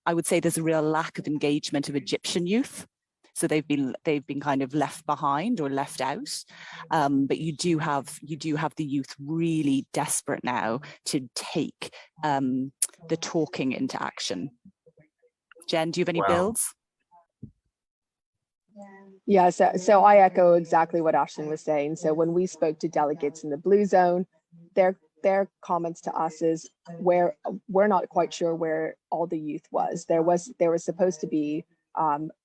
I would say there's a real lack of engagement of Egyptian youth. So they've been kind of left behind or left out, but you do have the youth really desperate now to take the talking into action. Jenn, do you have any builds? Yeah, so I echo exactly what Ashlyn was saying. So when we spoke to delegates in the blue zone, their comments to us is we're not quite sure where all the youth was. There was supposed to be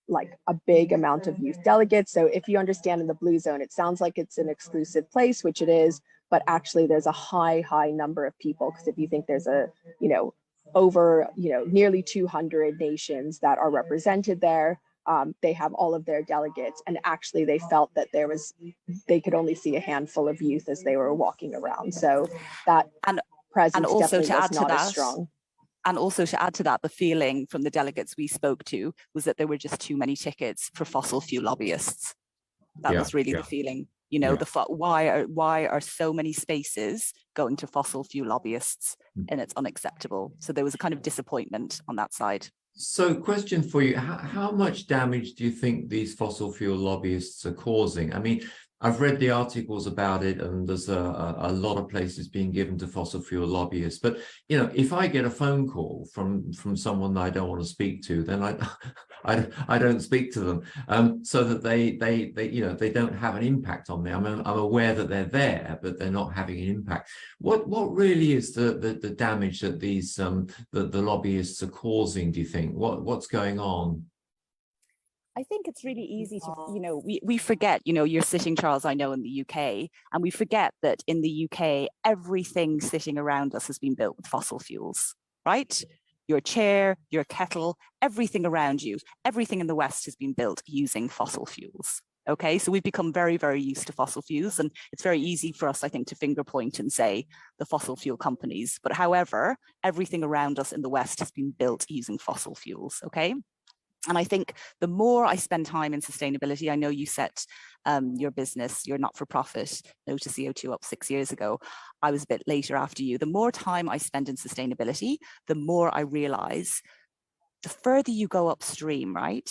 like a big amount of youth delegates. So if you understand in the blue zone, it sounds like it's an exclusive place, which it is, but actually there's a high number of people. Because if you think there's over nearly 200 nations that are represented there. They have all of their delegates, and actually they felt that they could only see a handful of youth as they were walking around. So that presence definitely was not as strong. And also to add to that, the feeling from the delegates we spoke to was that there were just too many tickets for fossil fuel lobbyists. That was really the feeling. Why are so many spaces going to fossil fuel lobbyists, and it's unacceptable. So there was a kind of disappointment on that side. So question for you, how much damage do you think these fossil fuel lobbyists are causing? I mean, I've read the articles about it, and there's a lot of places being given to fossil fuel lobbyists. But, if I get a phone call from someone that I don't want to speak to, then I don't speak to them, so that they don't have an impact on me. I'm aware that they're there, but they're not having an impact. What really is the damage that these the lobbyists are causing, do you think? What's going on? I think it's really easy to, we forget, you're sitting, Charles, I know, in the UK, and we forget that in the UK, everything sitting around us has been built with fossil fuels, right? Your chair, your kettle, everything around you, everything in the West has been built using fossil fuels. Okay, so we've become very, very used to fossil fuels, and it's very easy for us, I think, to finger point and say the fossil fuel companies. But however, everything around us in the West has been built using fossil fuels, okay? And I think the more I spend time in sustainability, I know you set your business, your not-for-profit, No to CO2 up 6 years ago. I was a bit later after you. The more time I spend in sustainability, the more I realize the further you go upstream, right?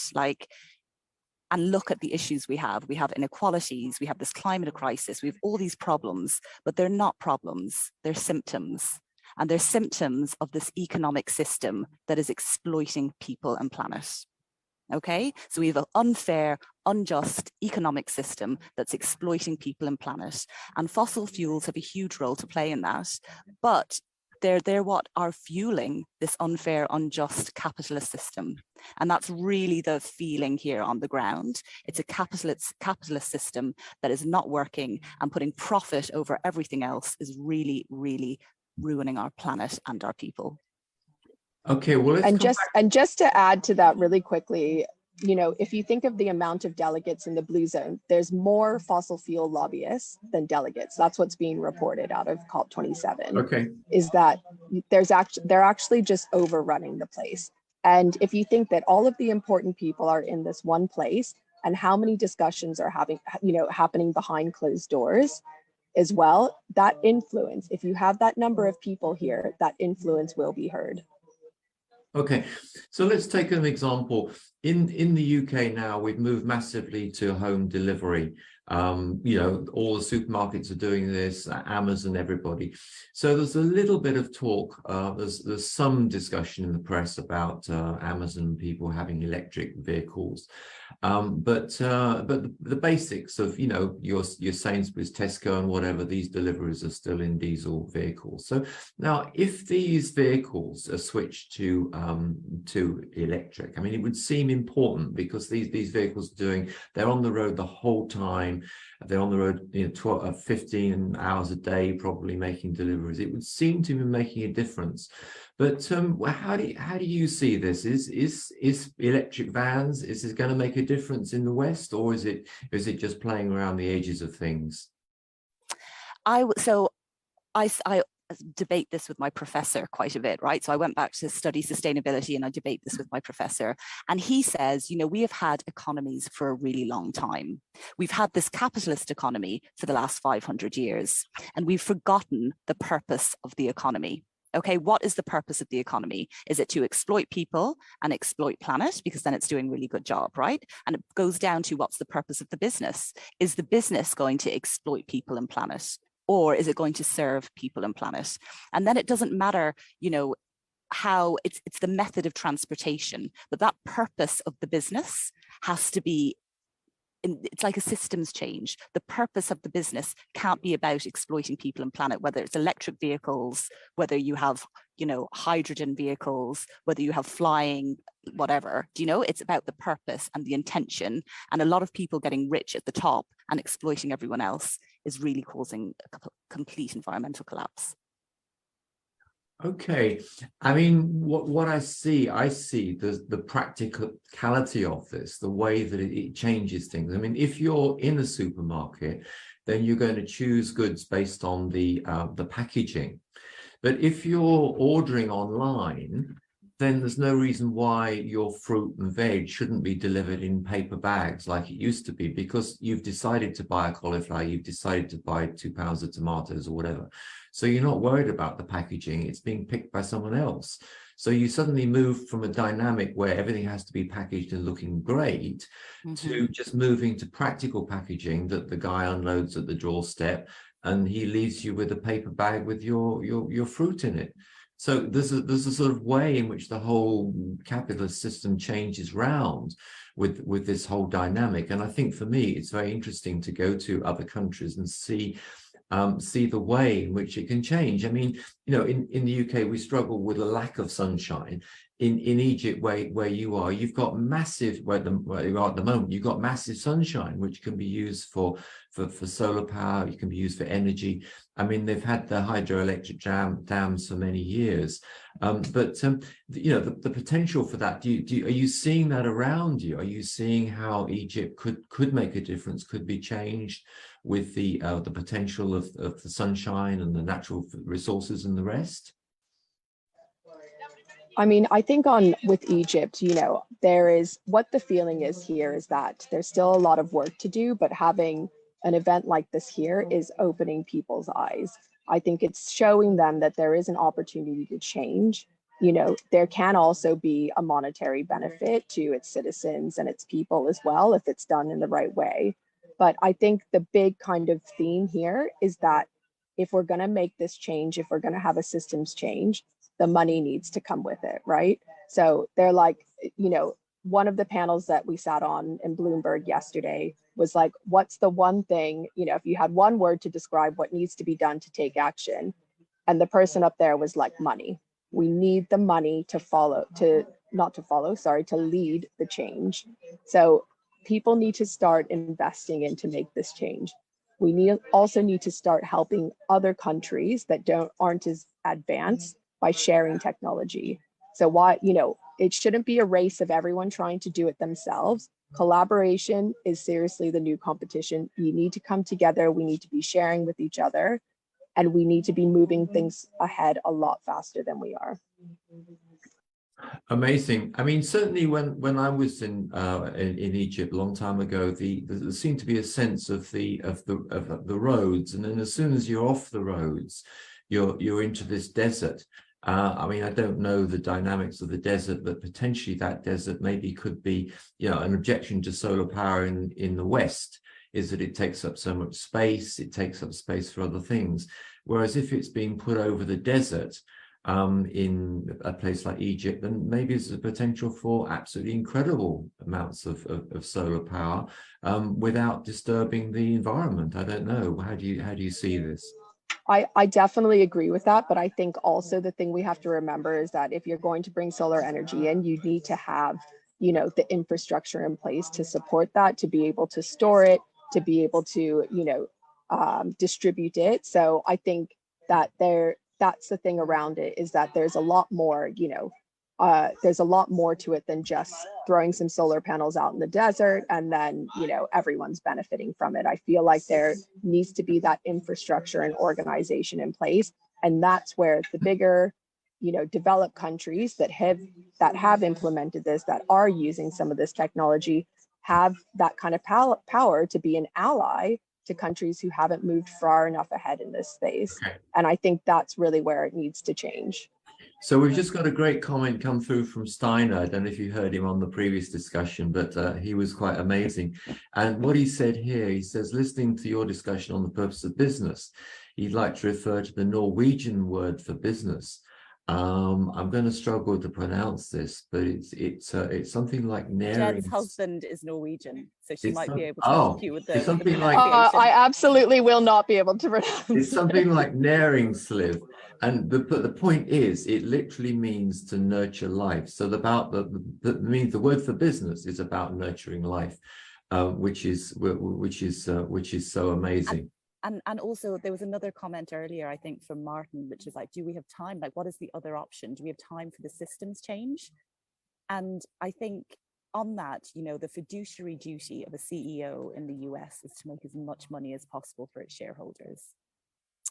And look at the issues we have. We have inequalities, we have this climate crisis, we have all these problems, but they're not problems, they're symptoms. And they're symptoms of this economic system that is exploiting people and planet. Okay, so we have an unfair, unjust economic system that's exploiting people and planet. And fossil fuels have a huge role to play in that. But they're what are fueling this unfair, unjust capitalist system. And that's really the feeling here on the ground. It's a capitalist system that is not working, and putting profit over everything else is really, really ruining our planet and our people. Okay, well, and just to add to that really quickly, you know, if you think of the amount of delegates in the blue zone, there's more fossil fuel lobbyists than delegates. That's what's being reported out of COP27. Okay. Is that they're actually just overrunning the place. And if you think that all of the important people are in this one place, and how many discussions are happening behind closed doors as well, that influence, if you have that number of people here, that influence will be heard. Okay, so let's take an example. In the UK now, we've moved massively to home delivery. You know, all the supermarkets are doing this, Amazon, everybody. So there's a little bit of talk. There's some discussion in the press about Amazon people having electric vehicles, but the basics of, you know, your Sainsbury's, Tesco, and whatever, these deliveries are still in diesel vehicles. So now, if these vehicles are switched to electric, I mean, it would seem important, because these vehicles they're on the road the whole time. They're on the road, you know, 15 hours a day, probably making deliveries. It would seem to be making a difference. But how do you see this? Is electric vans, is it going to make a difference in the West, or is it just playing around the edges of things? I debate this with my professor quite a bit, right? So I went back to study sustainability, and I debate this with my professor. And he says, you know, we have had economies for a really long time. We've had this capitalist economy for the last 500 years, and we've forgotten the purpose of the economy. Okay, what is the purpose of the economy? Is it to exploit people and exploit planet? Because then it's doing a really good job, right? And it goes down to, what's the purpose of the business? Is the business going to exploit people and planet? Or is it going to serve people and planet? And then it doesn't matter, you know, how it's the method of transportation, but that purpose of the business has to be, it's like a systems change. The purpose of the business can't be about exploiting people and planet, whether it's electric vehicles, whether you have, you know, hydrogen vehicles, whether you have flying, whatever, do you know, it's about the purpose and the intention. And a lot of people getting rich at the top and exploiting everyone else is really causing a complete environmental collapse. Okay, I mean, what I see the practicality of this, the way that it changes things. I mean, if you're in a supermarket, then you're going to choose goods based on the packaging. But if you're ordering online, then there's no reason why your fruit and veg shouldn't be delivered in paper bags like it used to be, because you've decided to buy a cauliflower, you've decided to buy 2 pounds of tomatoes or whatever. So you're not worried about the packaging, it's being picked by someone else. So you suddenly move from a dynamic where everything has to be packaged and looking great to just moving to practical packaging that the guy unloads at the doorstep, and he leaves you with a paper bag with your fruit in it. So there's a sort of way in which the whole capitalist system changes round with this whole dynamic. And I think for me, it's very interesting to go to other countries and see the way in which it can change. I mean, you know, in the UK, we struggle with a lack of sunshine. In Egypt, where you are, you've got massive, where you are at the moment, you've got massive sunshine, which can be used for solar power, it can be used for energy. I mean, they've had the hydroelectric dams for many years. But you know, the potential for that, are you seeing that around you? Are you seeing how Egypt could make a difference, could be changed with the potential of the sunshine and the natural resources and the rest? I mean, I think with Egypt, you know, what the feeling is here is that there's still a lot of work to do, but having an event like this here is opening people's eyes. I think it's showing them that there is an opportunity to change. You know, there can also be a monetary benefit to its citizens and its people as well, if it's done in the right way. But I think the big kind of theme here is that if we're going to make this change, if we're going to have a systems change, the money needs to come with it, right? So they're like, you know, one of the panels that we sat on in Bloomberg yesterday was like, what's the one thing, you know, if you had one word to describe what needs to be done to take action, and the person up there was like, money. We need the money to to lead the change. So people need to start investing in to make this change. We also need to start helping other countries that aren't as advanced by sharing technology. So why, you know, it shouldn't be a race of everyone trying to do it themselves. Collaboration is seriously the new competition. You need to come together. We need to be sharing with each other, and we need to be moving things ahead a lot faster than we are. Amazing. I mean, certainly when I was in Egypt a long time ago, there seemed to be a sense of the roads, and then as soon as you're off the roads, you're into this desert. I mean, I don't know the dynamics of the desert, but potentially that desert maybe could be, you know, an objection to solar power in the West is that it takes up so much space, it takes up space for other things. Whereas if it's being put over the desert in a place like Egypt, then maybe there's a potential for absolutely incredible amounts of solar power without disturbing the environment. I don't know. How do you see this? I definitely agree with that, but I think also the thing we have to remember is that if you're going to bring solar energy in, you need to have, you know, the infrastructure in place to support that, to be able to store it, to be able to, you know, distribute it. So I think that that's the thing around it, is that there's a lot more, you know, there's a lot more to it than just throwing some solar panels out in the desert and then, you know, everyone's benefiting from it. I feel like there needs to be that infrastructure and organization in place. And that's where the bigger, you know, developed countries that have implemented this, that are using some of this technology, have that kind of power to be an ally to countries who haven't moved far enough ahead in this space. Okay. And I think that's really where it needs to change. So we've just got a great comment come through from Steinar. I don't know if you heard him on the previous discussion, but he was quite amazing. And what he said here, he says, listening to your discussion on the purpose of business, he'd like to refer to the Norwegian word for business. I'm going to struggle to pronounce this, but it's something like næring. Jenn's husband is Norwegian, so she might be able to oh, help you with the it's something like I absolutely will not be able to pronounce it's something like næringsliv. And the point is, it literally means to nurture life. So means the word for business is about nurturing life, which is so amazing. And also there was another comment earlier, I think, from Martin, which is like, do we have time? Like, what is the other option? Do we have time for the systems change? And I think on that, you know, the fiduciary duty of a CEO in the US is to make as much money as possible for its shareholders.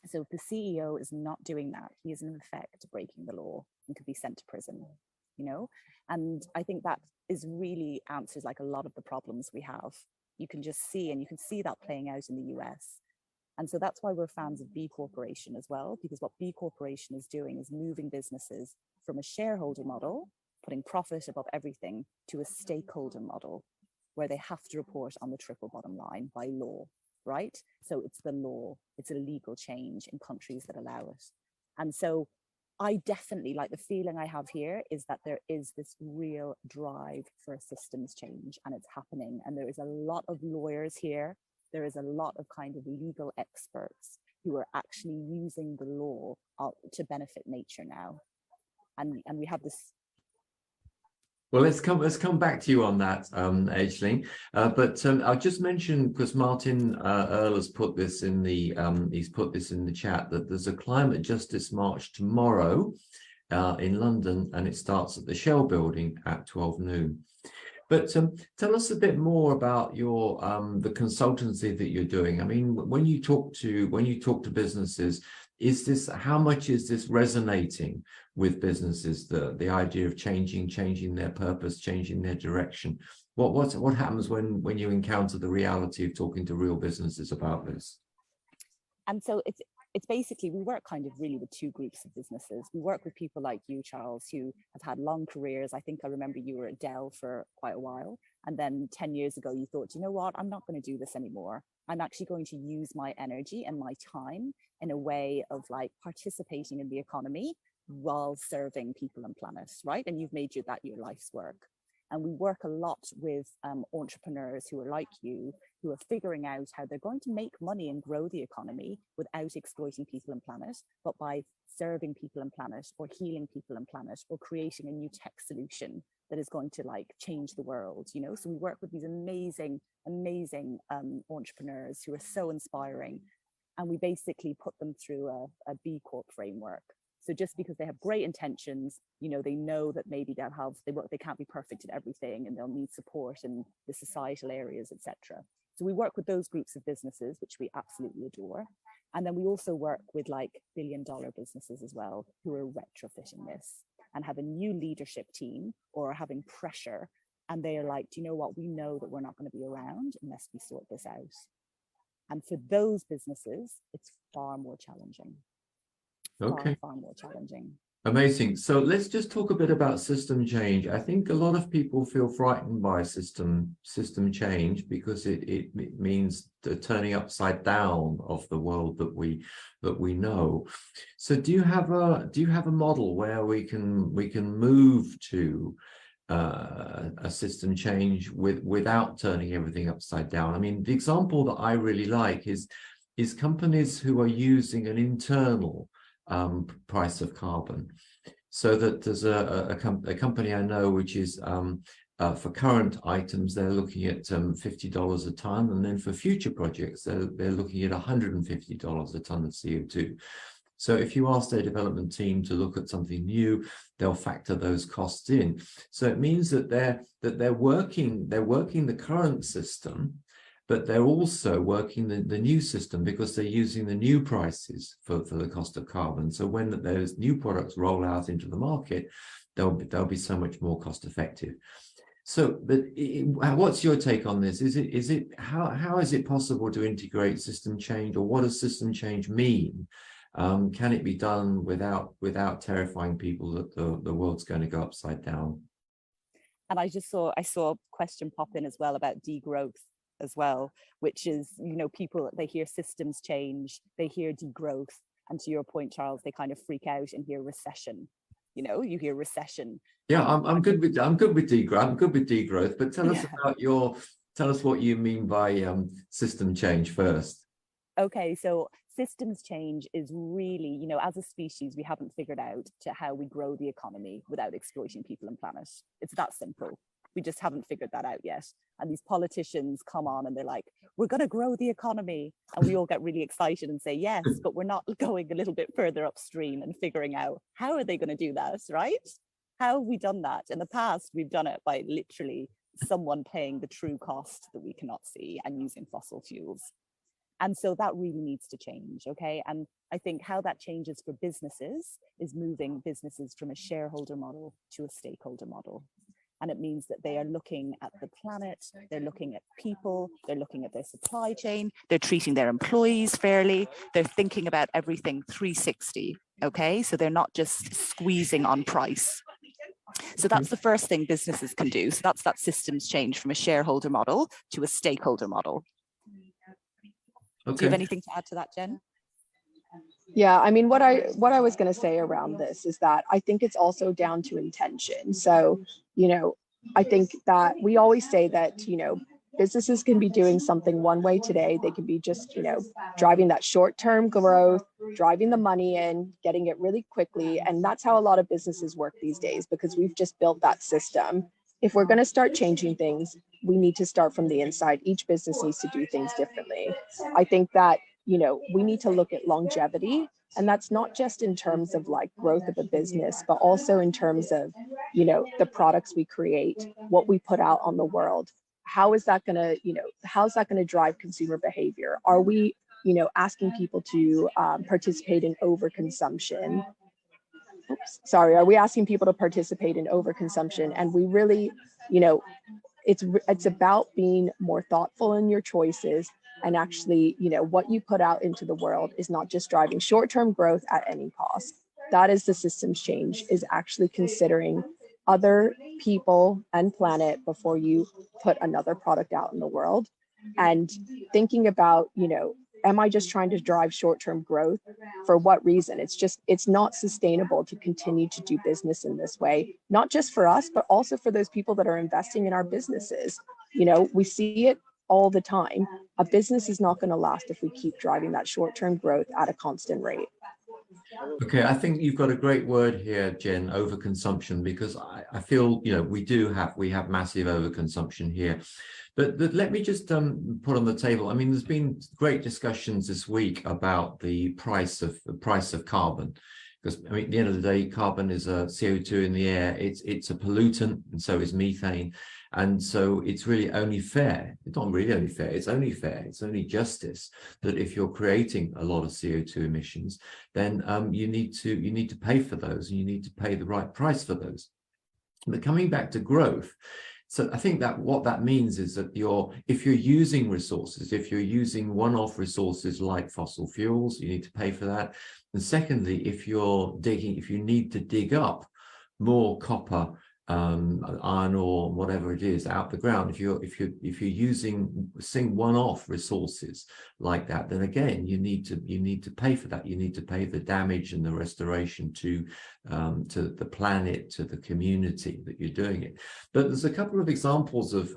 So if the CEO is not doing that, he is in effect breaking the law and could be sent to prison, you know? And I think that is really answers like a lot of the problems we have. You can just see, and you can see that playing out in the US. And so that's why we're fans of B Corporation as well, because what B Corporation is doing is moving businesses from a shareholder model, putting profit above everything, to a stakeholder model where they have to report on the triple bottom line by law, right? So it's the law, it's a legal change in countries that allow it. And so I definitely, like, the feeling I have here is that there is this real drive for a systems change, and it's happening. And there is a lot of lawyers here. There is a lot of kind of legal experts who are actually using the law to benefit nature now. And we have this. Well, let's come back to you on that, Aisling. But I'll just mention, because Martin Earl has put this in the chat, that there's a climate justice march tomorrow in London, and it starts at the Shell building at 12 noon. But tell us a bit more about your the consultancy that you're doing. I mean, when you talk to businesses, how much is this resonating with businesses? The idea of changing their purpose, changing their direction. What happens when you encounter the reality of talking to real businesses about this? And so it's basically, we work kind of really with two groups of businesses. We work with people like you, Charles, who have had long careers. I think I remember you were at Dell for quite a while. And then 10 years ago, you thought, you know what, I'm not going to do this anymore. I'm actually going to use my energy and my time in a way of like participating in the economy while serving people and planet, right? And you've made that your life's work. And we work a lot with entrepreneurs who are like you, who are figuring out how they're going to make money and grow the economy without exploiting people and planet, but by serving people and planet, or healing people and planet, or creating a new tech solution that is going to like change the world, you know? So we work with these amazing entrepreneurs who are so inspiring, and we basically put them through a B Corp framework. So just because they have great intentions, you know, they know that maybe they can't be perfect at everything, and they'll need support in the societal areas, etc. So we work with those groups of businesses, which we absolutely adore. And then we also work with like billion-dollar businesses as well, who are retrofitting this and have a new leadership team or are having pressure. And they are like, do you know what? We know that we're not going to be around unless we sort this out. And for those businesses, it's far more challenging. Okay. Far more challenging. Amazing. So let's just talk a bit about system change. I think a lot of people feel frightened by system change because it means the turning upside down of the world that we know. So do you have a model where we can move to a system change without turning everything upside down? I mean, the example that I really like is companies who are using an internal price of carbon, so that there's a company I know which is for current items they're looking at $50 a ton, and then for future projects they're looking at $150 a ton of CO2. So if you ask their development team to look at something new, they'll factor those costs in. So it means that they're working the current system, but they're also working the new system because they're using the new prices for the cost of carbon. So when those new products roll out into the market, they'll be so much more cost effective. So, but what's your take on this? How is it possible to integrate system change, or what does system change mean? Can it be done without terrifying people that the world's going to go upside down? And I saw a question pop in as well about degrowth as well, which is, you know, people, they hear systems change, they hear degrowth, and to your point, Charles, they kind of freak out and hear recession. You know, you hear recession. Yeah, I'm good with degrowth. I'm good with degrowth, but tell us what you mean by system change first. Okay, so systems change is really, you know, as a species, we haven't figured out how we grow the economy without exploiting people and planet. It's that simple. We just haven't figured that out yet. And these politicians come on and they're like, we're going to grow the economy. And we all get really excited and say, yes, but we're not going a little bit further upstream and figuring out how are they going to do that, right? How have we done that? In the past, we've done it by literally someone paying the true cost that we cannot see and using fossil fuels. And so that really needs to change, okay? And I think how that changes for businesses is moving businesses from a shareholder model to a stakeholder model. And it means that they are looking at the planet, they're looking at people, they're looking at their supply chain, they're treating their employees fairly, they're thinking about everything 360, okay? So they're not just squeezing on price. So that's the first thing businesses can do. So that's that systems change from a shareholder model to a stakeholder model. Okay. Do you have anything to add to that, Jen? Yeah, I mean, what I was going to say around this is that I think it's also down to intention. So, you know, I think that we always say that, you know, businesses can be doing something one way today. They can be just, you know, driving that short-term growth, driving the money in, getting it really quickly. And that's how a lot of businesses work these days, because we've just built that system. If we're going to start changing things, we need to start from the inside. Each business needs to do things differently. I think that, you know, we need to look at longevity, and that's not just in terms of like growth of a business, but also in terms of, you know, the products we create, what we put out on the world. How is that going to, you know, how's that going to drive consumer behavior? Are we, you know, asking people to participate in overconsumption? Oops, sorry, are we asking people to participate in overconsumption? And we really, you know, it's about being more thoughtful in your choices, and actually, you know, what you put out into the world is not just driving short-term growth at any cost. That is the systems change, is actually considering other people and planet before you put another product out in the world, and thinking about, you know, am I just trying to drive short-term growth? For what reason? It's not sustainable to continue to do business in this way, not just for us, but also for those people that are investing in our businesses. You know, we see it all the time. A business is not going to last if we keep driving that short-term growth at a constant rate. Okay, I think you've got a great word here, Jen, overconsumption, because I feel, you know, we have massive overconsumption here. But let me just put on the table, I mean, there's been great discussions this week about the price of carbon. Because I mean, at the end of the day, carbon is a CO2 in the air. It's a pollutant, and so is methane. And so it's really only fair. It's not really only fair. It's only fair. It's only justice that if you're creating a lot of CO2 emissions, then you need to pay for those, and you need to pay the right price for those. But coming back to growth, so I think that what that means is that if you're using resources, if you're using one-off resources like fossil fuels, you need to pay for that. And secondly, if you need to dig up more copper, iron ore, whatever it is, out the ground, if you're using one-off resources like that, then again you need to pay for that. You need to pay the damage and the restoration to the planet, to the community that you're doing it. But there's a couple of examples of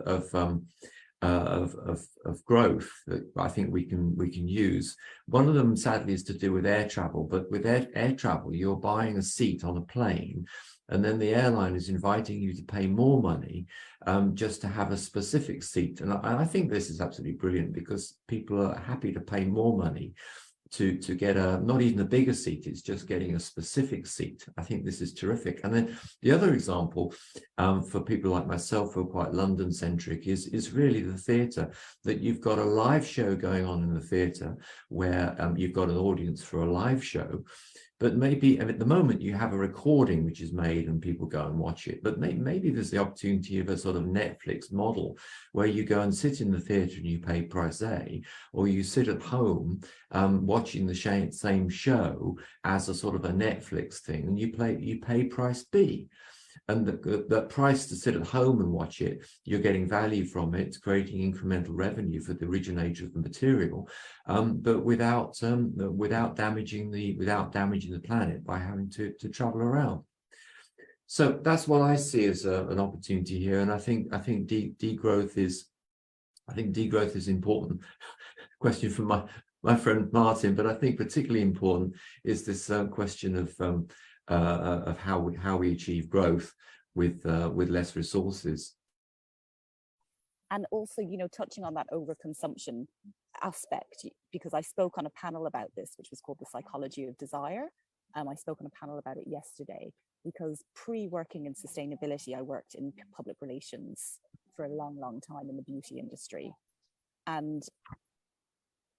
growth that I think we can use. One of them, sadly, is to do with air travel. But with air travel, you're buying a seat on a plane, and then the airline is inviting you to pay more money just to have a specific seat. And I think this is absolutely brilliant, because people are happy to pay more money to get not even a bigger seat, it's just getting a specific seat. I think this is terrific. And then the other example for people like myself who are quite London centric is really the theatre, that you've got a live show going on in the theatre where you've got an audience for a live show. But maybe, and at the moment you have a recording which is made and people go and watch it. But maybe there's the opportunity of a sort of Netflix model where you go and sit in the theatre and you pay price A, or you sit at home watching the same show as a sort of a Netflix thing, and you pay price B. And the price to sit at home and watch it, you're getting value from it, creating incremental revenue for the originator of the material, but without damaging the planet by having to travel around. So that's what I see as an opportunity here, and I think degrowth is important. Question from my friend Martin, but I think particularly important is this question of how we achieve growth with less resources. And also, you know, touching on that overconsumption aspect, because I spoke on a panel about this, which was called The Psychology of Desire. I spoke on a panel about it yesterday, because pre-working in sustainability, I worked in public relations for a long time in the beauty industry. And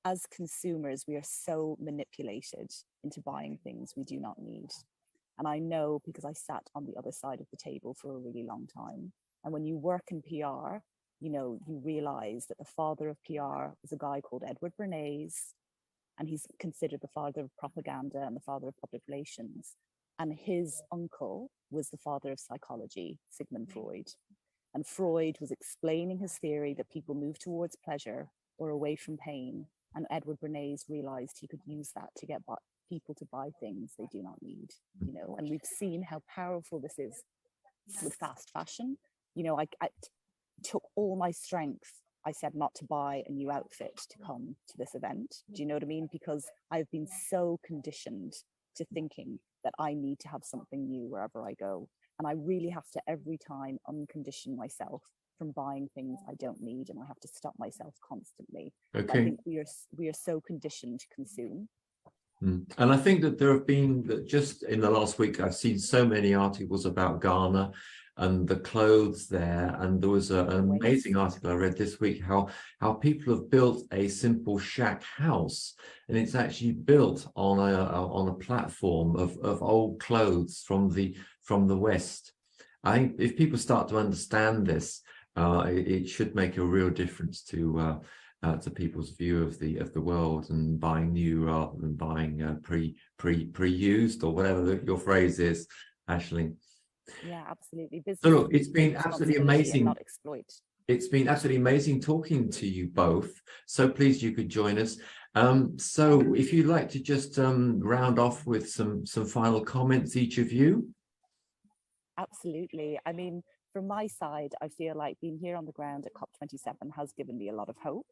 as consumers, we are so manipulated into buying things we do not need. And I know, because I sat on the other side of the table for a really long time. And when you work in PR, you know, you realize that the father of PR was a guy called Edward Bernays, and he's considered the father of propaganda and the father of public relations. And his uncle was the father of psychology, Sigmund Freud. And Freud was explaining his theory that people move towards pleasure or away from pain. And Edward Bernays realized he could use that to get people to buy things they do not need, you know. And we've seen how powerful this is with fast fashion. You know, I took all my strength. I said not to buy a new outfit to come to this event. Do you know what I mean? Because I've been so conditioned to thinking that I need to have something new wherever I go. And I really have to every time uncondition myself from buying things I don't need, and I have to stop myself constantly. Okay. I think we are so conditioned to consume. And I think that there have been, just in the last week, I've seen so many articles about Ghana and the clothes there. And there was an amazing article I read this week, how people have built a simple shack house, and it's actually built on a platform of old clothes from the West. I think if people start to understand this, it should make a real difference to people's view of the world, and buying new rather than buying pre-used, or whatever your phrase is, Ashley. Yeah, absolutely. Business, so look, it's been absolutely amazing. Not exploit. It's been absolutely amazing talking to you both. So pleased you could join us. So if you'd like to just round off with some final comments, each of you. Absolutely. I mean, from my side, I feel like being here on the ground at COP27 has given me a lot of hope.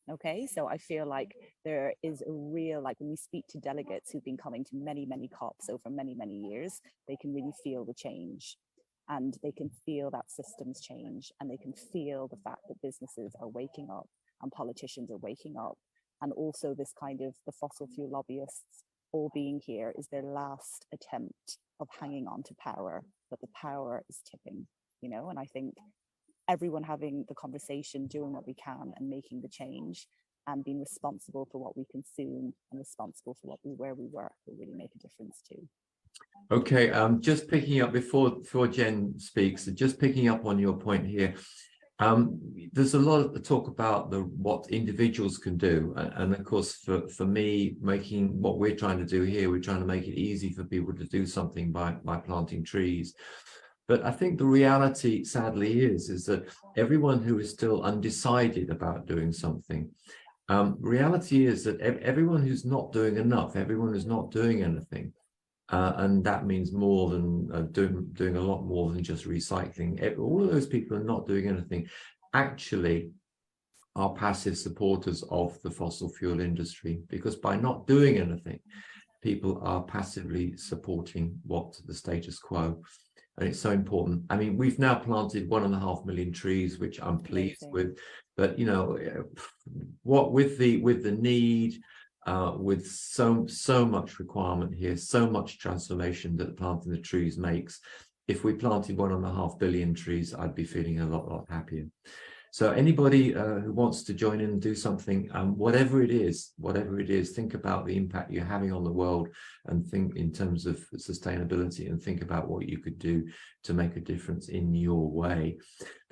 Okay, so I feel like there is a real, like when we speak to delegates who've been coming to many, many COPs over many, many years, they can really feel the change. And they can feel that systems change, and they can feel the fact that businesses are waking up and politicians are waking up. And also this kind of the fossil fuel lobbyists all being here is their last attempt of hanging on to power, but the power is tipping, you know, and I think everyone having the conversation, doing what we can and making the change and being responsible for what we consume and responsible for where we work will really make a difference too. Okay, just picking up before Jenn speaks, just picking up on your point here. There's a lot of talk about what individuals can do, and of course, for me, making what we're trying to do here, we're trying to make it easy for people to do something by planting trees. But I think the reality, sadly, is that everyone who is still undecided about doing something, reality is that everyone who's not doing enough, everyone who's not doing anything. And that means more than doing a lot more than just recycling. All of those people who are not doing anything actually are passive supporters of the fossil fuel industry, because by not doing anything, people are passively supporting the status quo. And it's so important. I mean, we've now planted 1.5 million trees, which I'm pleased with. But you know, what with the need. With so much requirement here, so much transformation that planting the trees makes. If we planted 1.5 billion trees, I'd be feeling a lot happier. So anybody who wants to join in and do something, whatever it is, think about the impact you're having on the world and think in terms of sustainability and think about what you could do to make a difference in your way.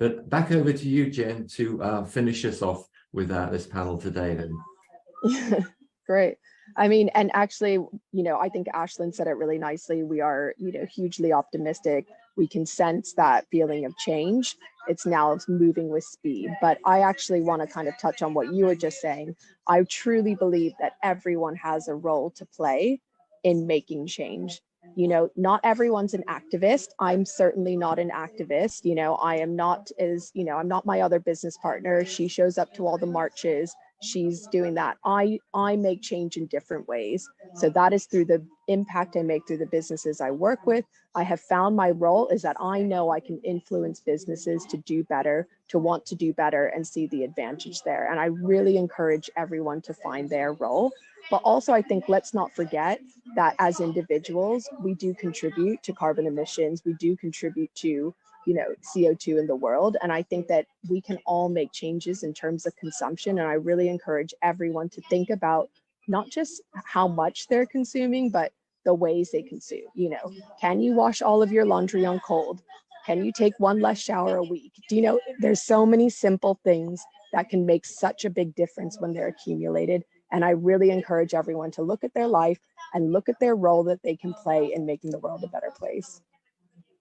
But back over to you, Jenn, to finish us off with this panel today then. Great. I mean, and actually, you know, I think Ashlyn said it really nicely. We are, you know, hugely optimistic. We can sense that feeling of change. It's now moving with speed. But I actually want to kind of touch on what you were just saying. I truly believe that everyone has a role to play in making change. You know, not everyone's an activist. I'm certainly not an activist. You know, I am not as, you know, I'm not my other business partner. She shows up to all the marches. She's doing that. I make change in different ways. So that is through the impact I make through the businesses I work with. I have found my role is that I know I can influence businesses to do better, to want to do better and see the advantage there. And I really encourage everyone to find their role. But also, I think let's not forget that as individuals, we do contribute to carbon emissions. We do contribute to, you know, CO2 in the world. And I think that we can all make changes in terms of consumption. And I really encourage everyone to think about not just how much they're consuming, but the ways they consume. You know, can you wash all of your laundry on cold? Can you take one less shower a week? Do you know, there's so many simple things that can make such a big difference when they're accumulated. And I really encourage everyone to look at their life and look at their role that they can play in making the world a better place.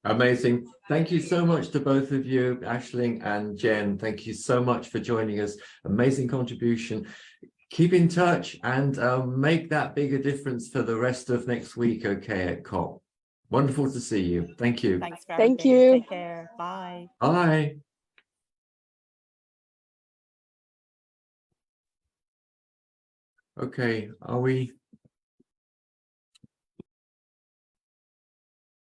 Amazing. Thank you so much to both of you, Aisling and Jenn. Thank you so much for joining us. Amazing contribution. Keep in touch and make that bigger difference for the rest of next week, okay, at COP. Wonderful to see you. Thank you. Thanks for Thank everything. you. Take care. Bye. Bye. Okay, are we